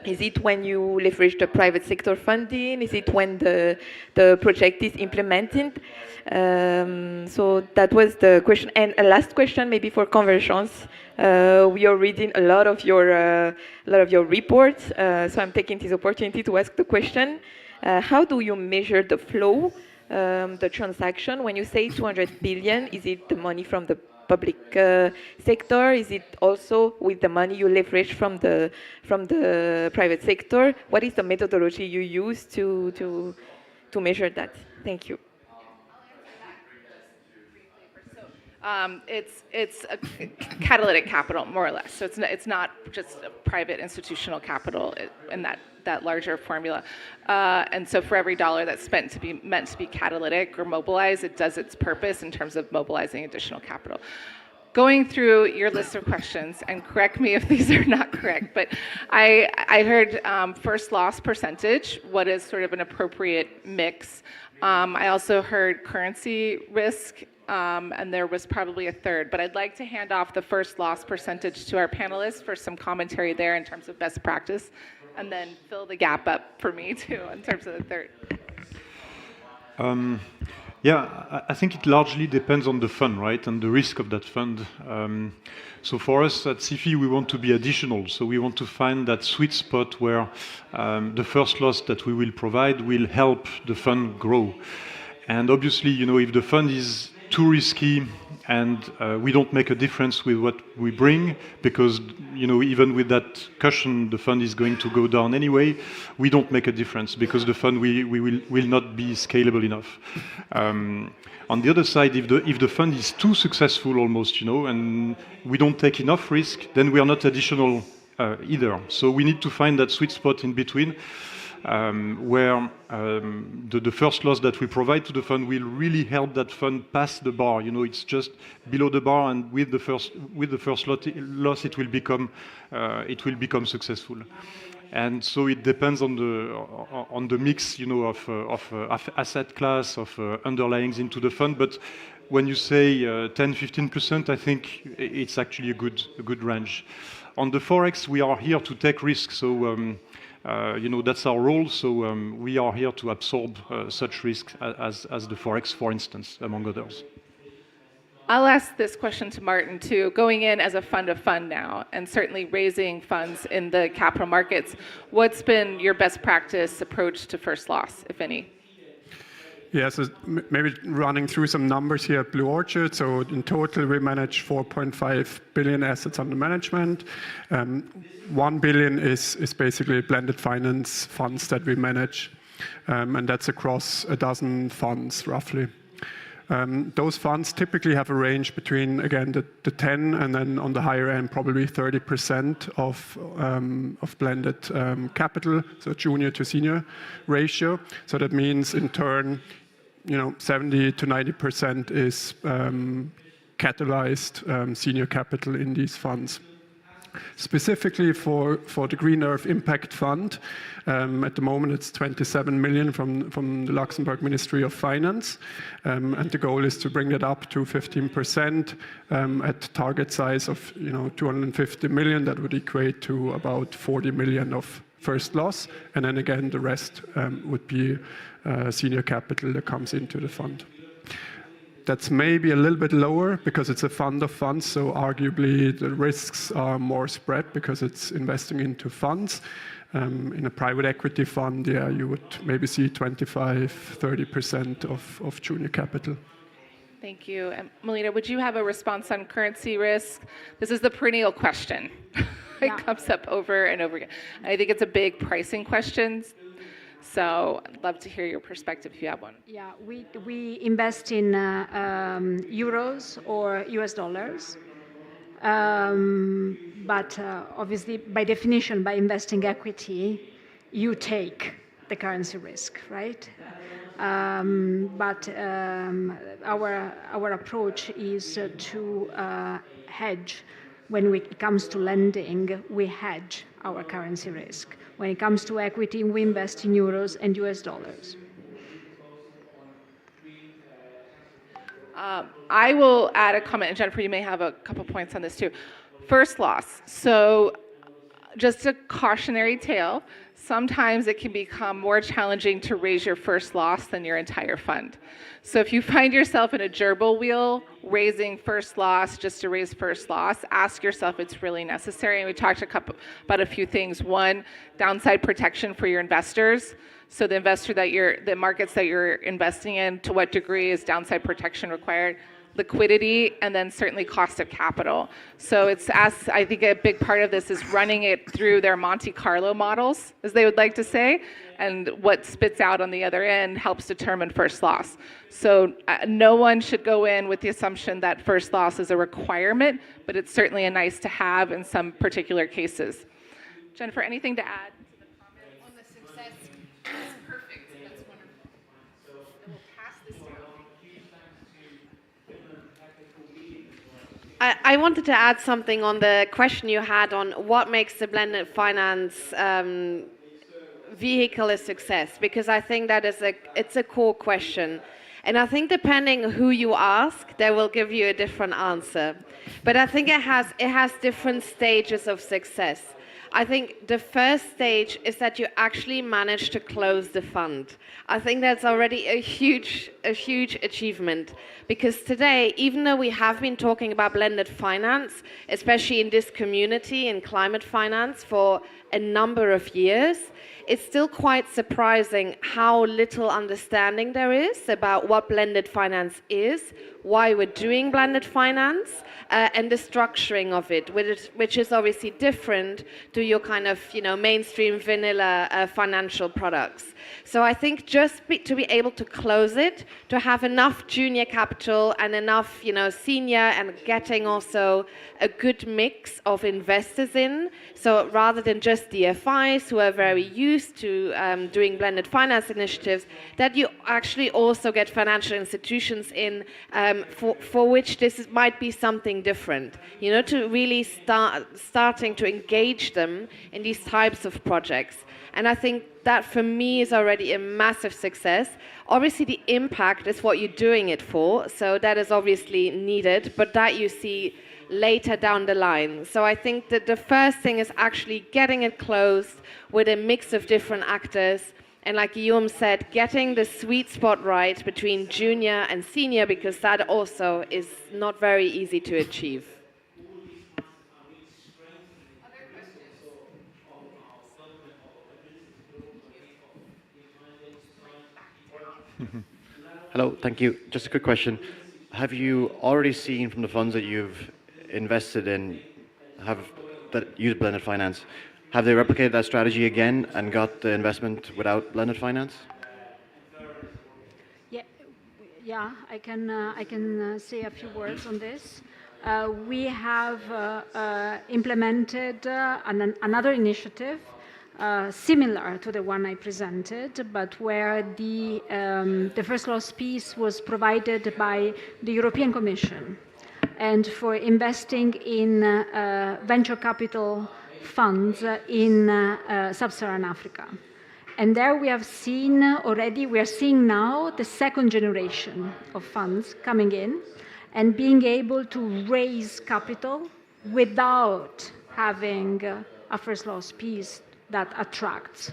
Is it when you leverage the private sector funding? Is it when the project is implemented? So that was the question. And a last question, maybe for Convergence. We are reading a lot of your reports, so I'm taking this opportunity to ask the question: how do you measure the flow, the transaction? When you say 200 billion, is it the money from the public sector? Is it also with the money you leverage from the private sector? What is the methodology you use to measure that? Thank you. It's a catalytic capital, more or less. So it's not just a private institutional capital in that larger formula. And so for every dollar that's meant to be catalytic or mobilize, it does its purpose in terms of mobilizing additional capital. Going through your list of questions, and correct me if these are not correct, but I heard first loss percentage, what is sort of an appropriate mix. I also heard currency risk, and there was probably a third, but I'd like to hand off the first loss percentage to our panelists for some commentary there in terms of best practice, and then fill the gap up for me too in terms of the third. Yeah, I think it largely depends on the fund, right, and the risk of that fund. So for us at CIFI, we want to be additional. So we want to find that sweet spot where the first loss that we will provide will help the fund grow. And obviously, if the fund is too risky and we don't make a difference with what we bring, because even with that cushion, the fund is going to go down anyway, we don't make a difference because the fund will not be scalable enough. On the other side, if the fund is too successful almost, and we don't take enough risk, then we are not additional either. So we need to find that sweet spot in between, where the first loss that we provide to the fund will really help that fund pass the bar. It's just below the bar, and with the first loss, it will become successful. And so it depends on the mix, of asset class, of underlyings into the fund. But when you say 10-15%, I think it's actually a good range. On the forex, we are here to take risks, so that's our role. So we are here to absorb such risks as the forex, for instance, among others. I'll ask this question to Martin too. Going in as a fund of fund now, and certainly raising funds in the capital markets, what's been your best practice approach to first loss, if any? Yeah, so maybe running through some numbers here at Blue Orchard. So in total, we manage 4.5 billion assets under management. 1 billion is basically blended finance funds that we manage, and that's across a dozen funds, roughly. Those funds typically have a range between, again, the 10 and then on the higher end, probably 30% of blended capital, so junior to senior ratio. So that means in turn, 70 to 90% is catalyzed senior capital in these funds. Specifically for the Green Earth Impact Fund, at the moment it's 27 million from the Luxembourg Ministry of Finance, and the goal is to bring that up to 15% at target size of 250 million. That would equate to about 40 million of first loss, and then again the rest would be senior capital that comes into the fund. That's maybe a little bit lower because it's a fund of funds, so arguably the risks are more spread because it's investing into funds. In a private equity fund, yeah, you would maybe see 25-30% of junior capital. Thank you. And Melina, would you have a response on currency risk? This is the perennial question. It comes up over and over again. I think it's a big pricing question. So I'd love to hear your perspective if you have one. Yeah, we invest in euros or US dollars. But obviously, by definition, by investing equity, you take the currency risk, right? But our approach is to hedge. When it comes to lending, we hedge our currency risk. When it comes to equity, we invest in euros and US dollars. I will add a comment, and Jennifer, you may have a couple points on this too. First loss. So just a cautionary tale. Sometimes it can become more challenging to raise your first loss than your entire fund. So if you find yourself in a gerbil wheel raising first loss just to raise first loss, ask yourself if it's really necessary. And we talked about a few things. One, downside protection for your investors. So the markets that you're investing in, to what degree is downside protection required? Liquidity, and then certainly cost of capital. So I think a big part of this is running it through their Monte Carlo models, as they would like to say, and what spits out on the other end helps determine first loss. So no one should go in with the assumption that first loss is a requirement, but it's certainly a nice to have in some particular cases. Jennifer, anything to add? On the success, that's perfect. That's wonderful. And we'll pass this down. I wanted to add something on the question you had on what makes the blended finance vehicle a success, because I think that it's a core question. And I think depending who you ask, they will give you a different answer. But I think it has different stages of success. I think the first stage is that you actually manage to close the fund. I think that's already a huge achievement, because today, even though we have been talking about blended finance, especially in this community in climate finance for a number of years, it's still quite surprising how little understanding there is about what blended finance is, why we're doing blended finance, and the structuring of it, which is obviously different to your kind of mainstream vanilla financial products. So I think just to be able to close it, to have enough junior capital and enough senior, and getting also a good mix of investors in. So rather than just DFIs who are very used to doing blended finance initiatives, that you actually also get financial institutions in for which this might be something different. To really starting to engage them in these types of projects. And I think that for me is already a massive success. Obviously the impact is what you're doing it for, so that is obviously needed, but that you see later down the line. So I think that the first thing is actually getting it closed with a mix of different actors, and like Guillaume said, getting the sweet spot right between junior and senior, because that also is not very easy to achieve. Hello, thank you. Just a quick question. Have you already seen from the funds that you've invested in that use blended finance, have they replicated that strategy again and got the investment without blended finance? Yeah, I can say a few words on this. We have implemented another initiative similar to the one I presented, but where the first loss piece was provided by the European Commission, and for investing in venture capital funds in sub-Saharan Africa. And there we are seeing now the second generation of funds coming in and being able to raise capital without having a first loss piece that attracts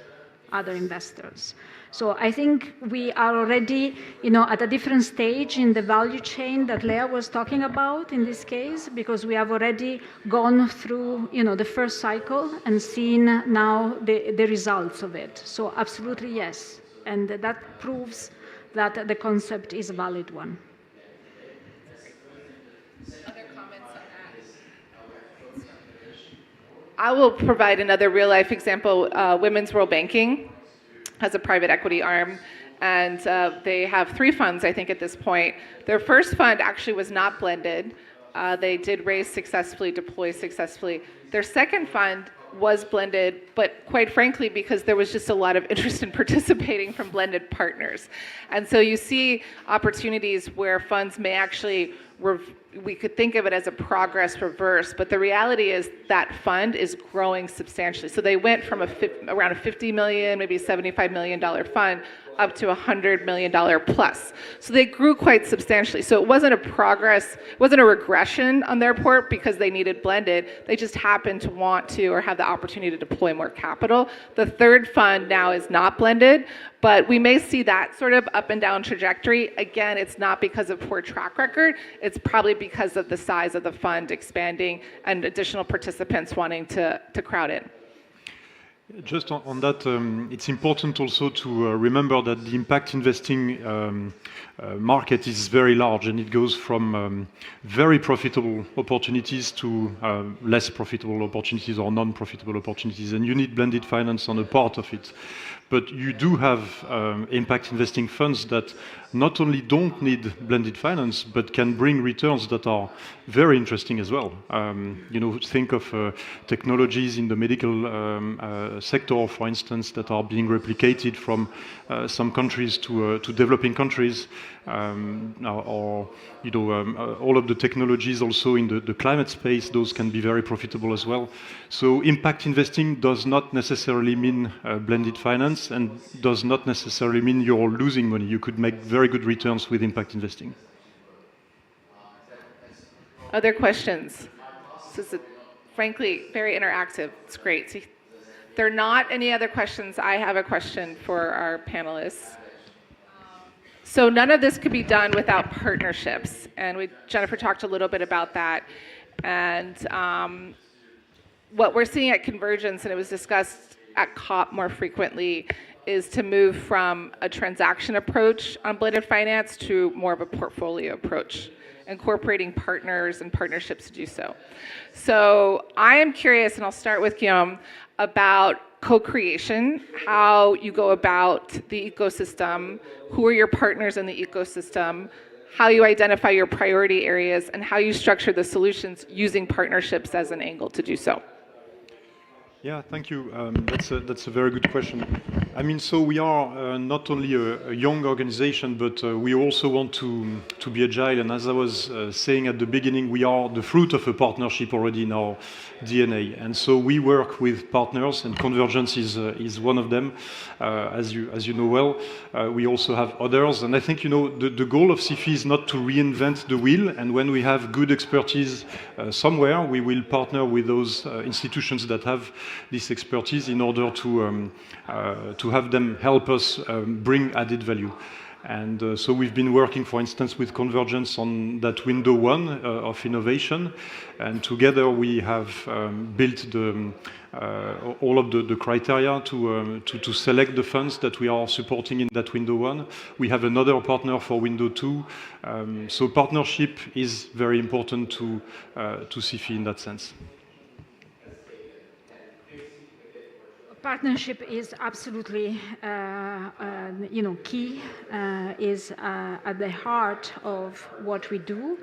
other investors. So I think we are already, at a different stage in the value chain that Lea was talking about in this case, because we have already gone through, the first cycle and seen now the results of it. So absolutely yes, and that proves that the concept is a valid one. Other comments on that? I will provide another real-life example. Women's World Banking has a private equity arm, and they have 3 funds, I think, at this point. Their first fund actually was not blended. They did raise successfully, deploy successfully. Their second fund was blended, but quite frankly, because there was just a lot of interest in participating from blended partners. And so you see opportunities where funds may actually, we could think of it as a progress reverse, but the reality is that fund is growing substantially. So they went from around a $50 million, maybe $75 million fund up to $100 million plus. So they grew quite substantially. So it wasn't a progress, it wasn't a regression on their part because they needed blended. They just happened to want to or have the opportunity to deploy more capital. The third fund now is not blended, but we may see that sort of up and down trajectory. Again, it's not because of poor track record. It's probably because of the size of the fund expanding and additional participants wanting to crowd in. Just on that, it's important also to remember that the impact investing market is very large, and it goes from very profitable opportunities to less profitable opportunities or non-profitable opportunities, and you need blended finance on a part of it. But you do have impact investing funds that not only don't need blended finance, but can bring returns that are very interesting as well. Think of technologies in the medical sector, for instance, that are being replicated from some countries to developing countries, or all of the technologies also in the climate space. Those can be very profitable as well. So impact investing does not necessarily mean blended finance, and does not necessarily mean you're losing money. You could make very good returns with impact investing. Other questions? This is frankly very interactive. It's great. So, if there are not any other questions, I have a question for our panelists. So none of this could be done without partnerships, and Jennifer talked a little bit about that. And what we're seeing at Convergence, and it was discussed at COP more frequently, is to move from a transaction approach on blended finance to more of a portfolio approach, incorporating partners and partnerships to do so. So I am curious, and I'll start with Guillaume, about co-creation, how you go about the ecosystem, who are your partners in the ecosystem, how you identify your priority areas, and how you structure the solutions using partnerships as an angle to do so. Yeah, thank you. That's a very good question. I mean, so we are not only a young organization, but we also want to be agile. And as I was saying at the beginning, we are the fruit of a partnership already in our DNA. And so we work with partners, and Convergence is one of them, as you know well. We also have others. And I think, the goal of CIFI is not to reinvent the wheel. And when we have good expertise somewhere, we will partner with those institutions that have this expertise in order to have them help us bring added value. And so we've been working, for instance, with Convergence on that window one of innovation, and together we have built all of the criteria to select the funds that we are supporting in that window one. We have another partner for window two. So partnership is very important to CIFI in that sense. Partnership is absolutely, key, is at the heart of what we do.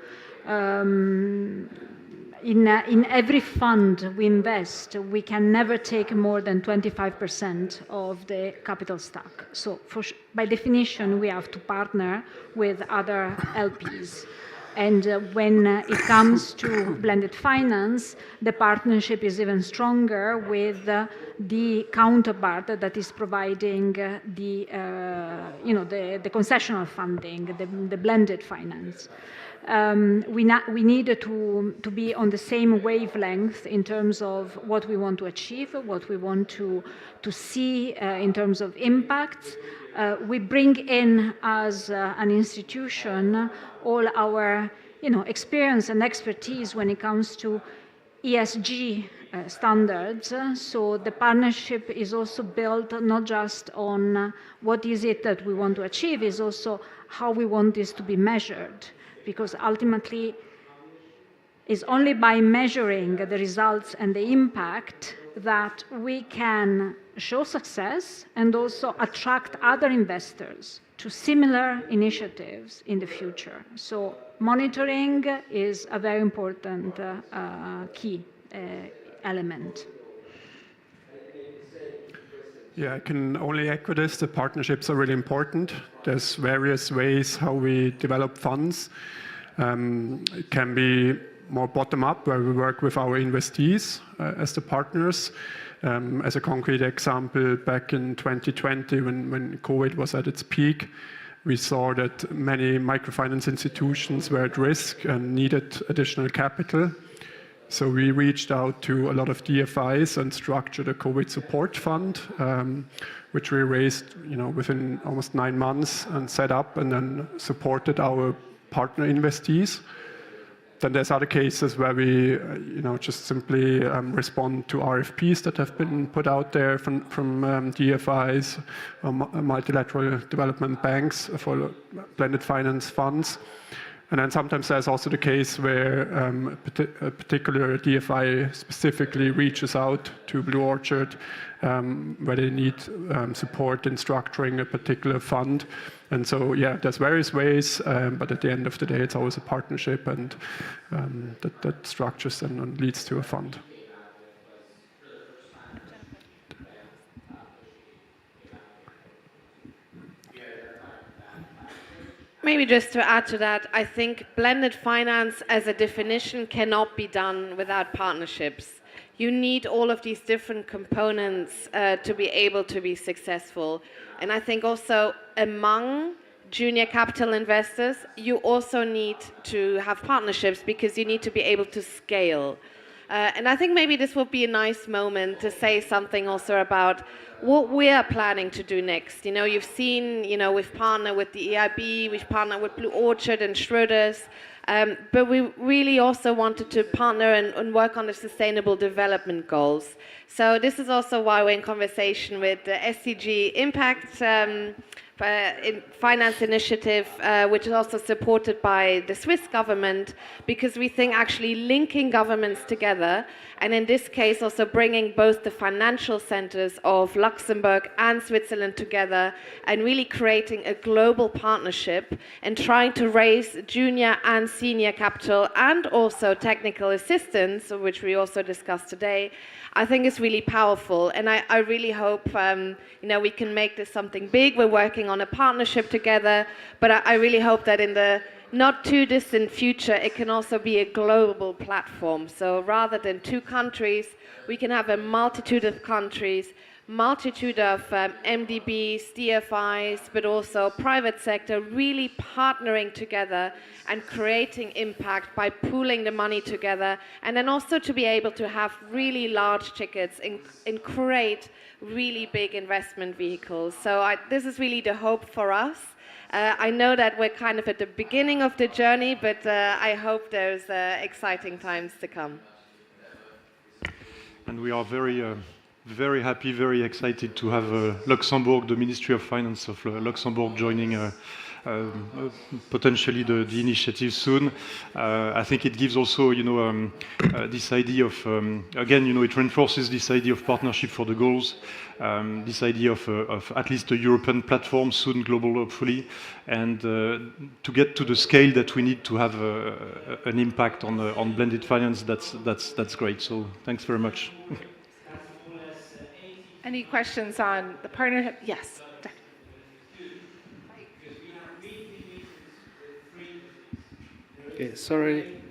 In every fund we invest, we can never take more than 25% of the capital stack. So by definition, we have to partner with other LPs. And when it comes to blended finance, the partnership is even stronger with the counterpart that is providing the concessional funding, the blended finance. We need to be on the same wavelength in terms of what we want to achieve, what we want to see in terms of impact. We bring in as an institution all our experience and expertise when it comes to ESG standards. So the partnership is also built not just on what is it that we want to achieve, is also how we want this to be measured. Because ultimately, it's only by measuring the results and the impact that we can show success and also attract other investors to similar initiatives in the future. So monitoring is a very important key element. Yeah, I can only echo this. The partnerships are really important. There's various ways how we develop funds. It can be more bottom-up, where we work with our investees as the partners. As a concrete example, back in 2020, when COVID was at its peak, we saw that many microfinance institutions were at risk and needed additional capital. So we reached out to a lot of DFIs and structured a COVID support fund, which we raised, within almost 9 months and set up and then supported our partner investees. Then there's other cases where we, just simply respond to RFPs that have been put out there from DFIs, multilateral development banks for blended finance funds. And then sometimes there's also the case where a particular DFI specifically reaches out to Blue Orchard where they need support in structuring a particular fund. And so, yeah, there's various ways, but at the end of the day, it's always a partnership, and that structures and leads to a fund. Maybe just to add to that, I think blended finance as a definition cannot be done without partnerships. You need all of these different components to be able to be successful. And I think also among junior capital investors, you also need to have partnerships because you need to be able to scale. And I think maybe this would be a nice moment to say something also about what we're planning to do next. You've seen, we've partnered with the EIB, we've partnered with Blue Orchard and Schroders, but we really also wanted to partner and work on the sustainable development goals. So this is also why we're in conversation with the SDG Impact Finance Initiative, which is also supported by the Swiss government, because we think actually linking governments together, and in this case also bringing both the financial centers of Luxembourg and Switzerland together and really creating a global partnership and trying to raise junior and senior capital and also technical assistance, which we also discussed today, I think is really powerful. And I really hope we can make this something big. We're working on a partnership together, but I really hope that in the not too distant future, it can also be a global platform. So rather than 2 countries, we can have a multitude of countries, multitude of MDBs, DFIs, but also private sector really partnering together and creating impact by pooling the money together, and then also to be able to have really large tickets and create really big investment vehicles. So this is really the hope for us. I know that we're kind of at the beginning of the journey, but I hope there's exciting times to come. And we are very happy, very excited to have Luxembourg, the Ministry of Finance of Luxembourg, joining potentially the initiative soon. I think it gives also, this idea of, again, it reinforces this idea of partnership for the goals, this idea of at least a European platform, soon global, hopefully, and to get to the scale that we need to have an impact on blended finance. That's great. So thanks very much. Any questions on the partnership? Yes. Okay, sorry,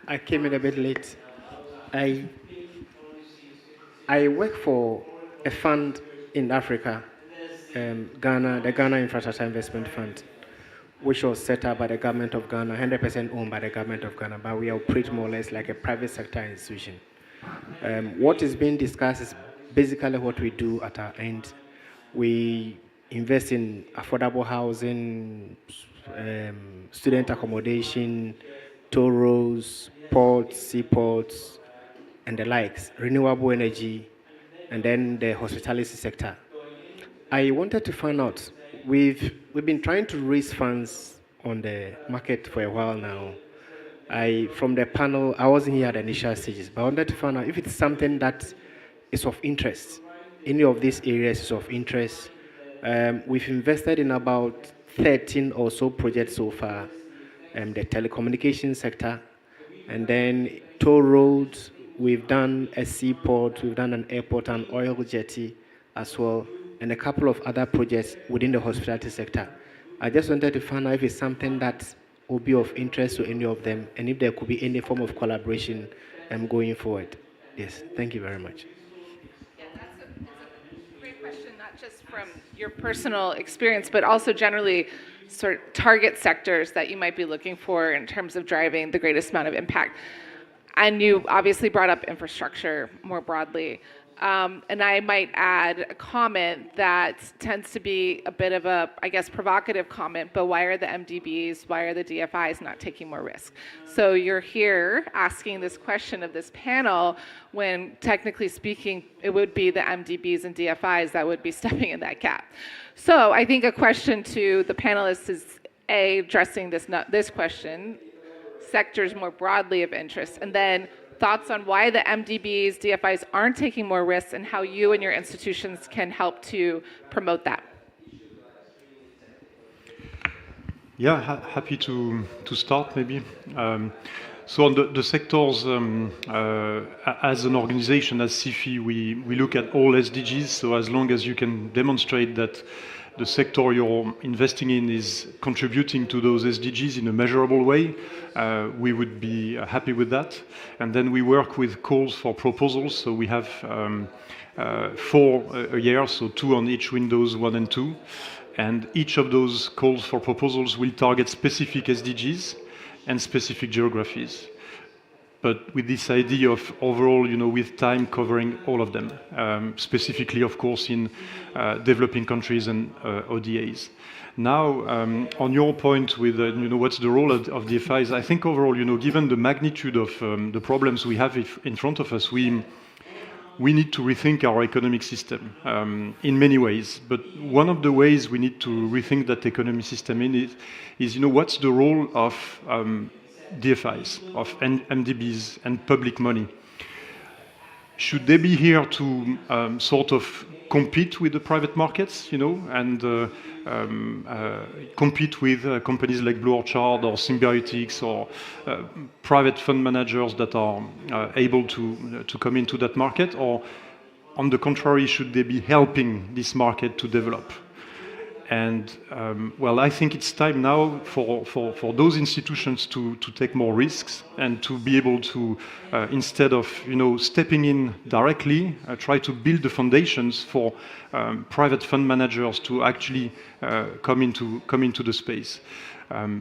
I came in a bit late. I work for a fund in Africa, Ghana, the Ghana Infrastructure Investment Fund, which was set up by the government of Ghana, 100% owned by the government of Ghana, but we operate more or less like a private sector institution. What is being discussed is basically what we do at our end. We invest in affordable housing, student accommodation, toll roads, ports, seaports, and the likes, renewable energy, and then the hospitality sector. I wanted to find out, we've been trying to raise funds on the market for a while now. From the panel, I wasn't here at the initial stages, but I wanted to find out if it's something that is of interest. Any of these areas is of interest. We've invested in about 13 or so projects so far, the telecommunications sector, and then toll roads. We've done a seaport, we've done an airport and oil jetty as well, and a couple of other projects within the hospitality sector. I just wanted to find out if it's something that will be of interest to any of them, and if there could be any form of collaboration going forward. Yes, thank you very much. Yeah, it's a great question, not just from your personal experience, but also generally sort of target sectors that you might be looking for in terms of driving the greatest amount of impact. And you obviously brought up infrastructure more broadly. And I might add a comment that tends to be a bit of a, I guess, provocative comment, but why are the MDBs, why are the DFIs not taking more risk? So you're here asking this question of this panel when, technically speaking, it would be the MDBs and DFIs that would be stepping in that gap. So I think a question to the panelists is, A, addressing this question, sectors more broadly of interest, and then thoughts on why the MDBs, DFIs aren't taking more risks and how you and your institutions can help to promote that. Yeah, happy to start maybe. So on the sectors, as an organization, as CIFI, we look at all SDGs, so as long as you can demonstrate that the sector you're investing in is contributing to those SDGs in a measurable way, we would be happy with that. And then we work with calls for proposals, so we have 4 a year, so 2 on each Windows 1 and 2. And each of those calls for proposals will target specific SDGs and specific geographies. But with this idea of overall, with time covering all of them, specifically, of course, in developing countries and ODAs. Now, on your point with, what's the role of DFIs, I think overall, given the magnitude of the problems we have in front of us, we need to rethink our economic system in many ways. But one of the ways we need to rethink that economic system is what's the role of DFIs, of MDBs and public money? Should they be here to sort of compete with the private markets, and compete with companies like Blue Orchard or Symbiotics or private fund managers that are able to come into that market? Or on the contrary, should they be helping this market to develop? And well, I think it's time now for those institutions to take more risks and to be able to, instead of stepping in directly, try to build the foundations for private fund managers to actually come into the space.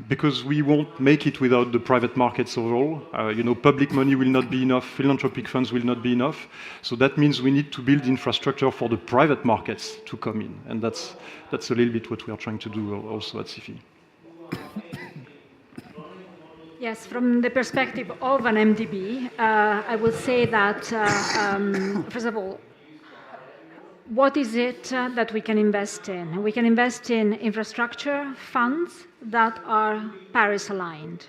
Because we won't make it without the private markets overall. Public money will not be enough, philanthropic funds will not be enough. So that means we need to build infrastructure for the private markets to come in. And that's a little bit what we are trying to do also at CIFI. Yes, from the perspective of an MDB, I will say that, first of all, what is it that we can invest in? We can invest in infrastructure funds that are Paris-aligned.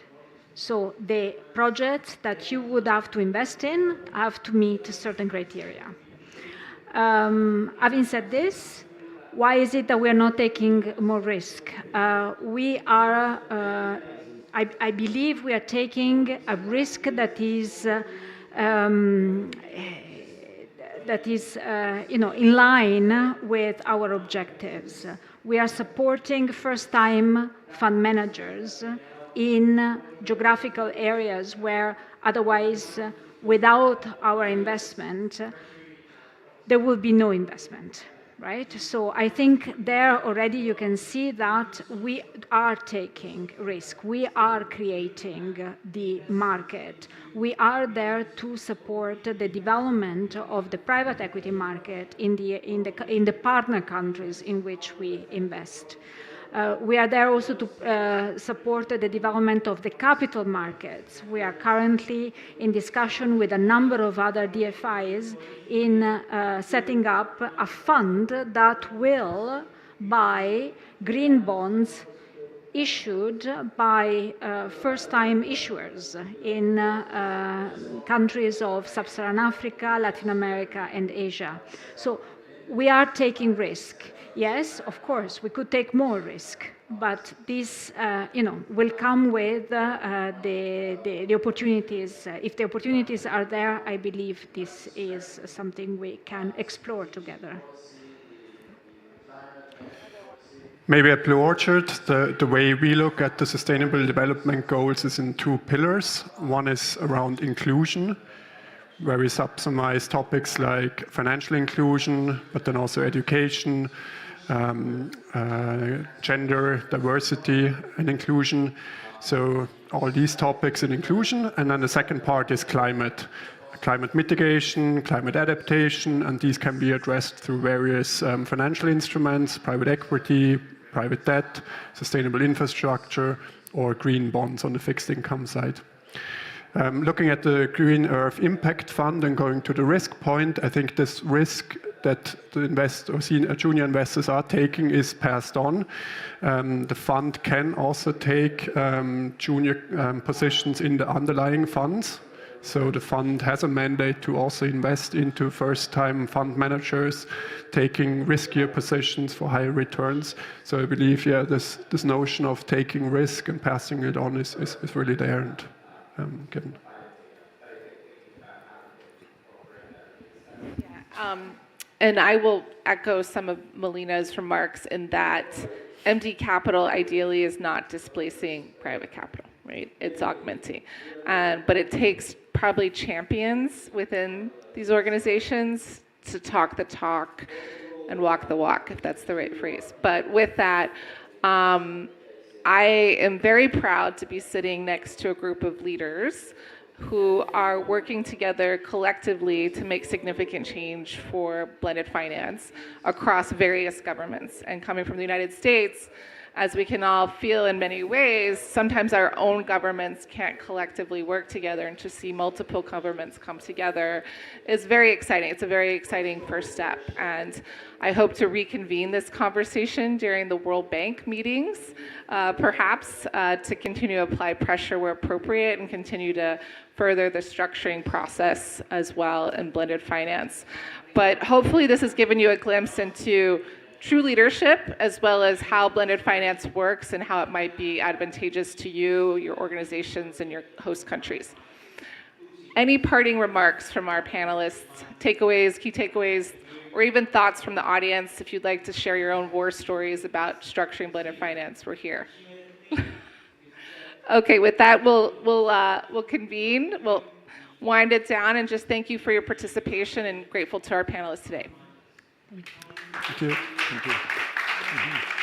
So the projects that you would have to invest in have to meet certain criteria. Having said this, why is it that we are not taking more risk? We are, I believe we are taking a risk that is in line with our objectives. We are supporting first-time fund managers in geographical areas where otherwise, without our investment, there will be no investment, right? So I think there already you can see that we are taking risk. We are creating the market. We are there to support the development of the private equity market in the partner countries in which we invest. We are there also to support the development of the capital markets. We are currently in discussion with a number of other DFIs in setting up a fund that will buy green bonds issued by first-time issuers in countries of Sub-Saharan Africa, Latin America, and Asia. So we are taking risk. Yes, of course, we could take more risk, but this, will come with the opportunities. If the opportunities are there, I believe this is something we can explore together. Maybe at Blue Orchard, the way we look at the Sustainable Development Goals is in two pillars. One is around inclusion, where we subsumize topics like financial inclusion, but then also education, gender, diversity, and inclusion. So all these topics in inclusion. And then the second part is climate mitigation, climate adaptation, and these can be addressed through various financial instruments, private equity, private debt, sustainable infrastructure, or green bonds on the fixed income side. Looking at the Green Earth Impact Fund and going to the risk point, I think this risk that the junior investors are taking is passed on. The fund can also take junior positions in the underlying funds. So the fund has a mandate to also invest into first-time fund managers, taking riskier positions for higher returns. So I believe, this notion of taking risk and passing it on is really there and given. And I will echo some of Melina's remarks in that MD capital ideally is not displacing private capital, right? It's augmenting. But it takes probably champions within these organizations to talk the talk and walk the walk, if that's the right phrase. But with that, I am very proud to be sitting next to a group of leaders who are working together collectively to make significant change for blended finance across various governments. And coming from the United States, as we can all feel in many ways, sometimes our own governments can't collectively work together, and to see multiple governments come together is very exciting. It's a very exciting first step. And I hope to reconvene this conversation during the World Bank meetings, perhaps to continue to apply pressure where appropriate and continue to further the structuring process as well in blended finance. But hopefully this has given you a glimpse into true leadership, as well as how blended finance works and how it might be advantageous to you, your organizations, and your host countries. Any parting remarks from our panelists, takeaways, key takeaways, or even thoughts from the audience? If you'd like to share your own war stories about structuring blended finance, we're here. Okay, with that, we'll convene. We'll wind it down, and just thank you for your participation, and grateful to our panelists today. Thank you. Thank you.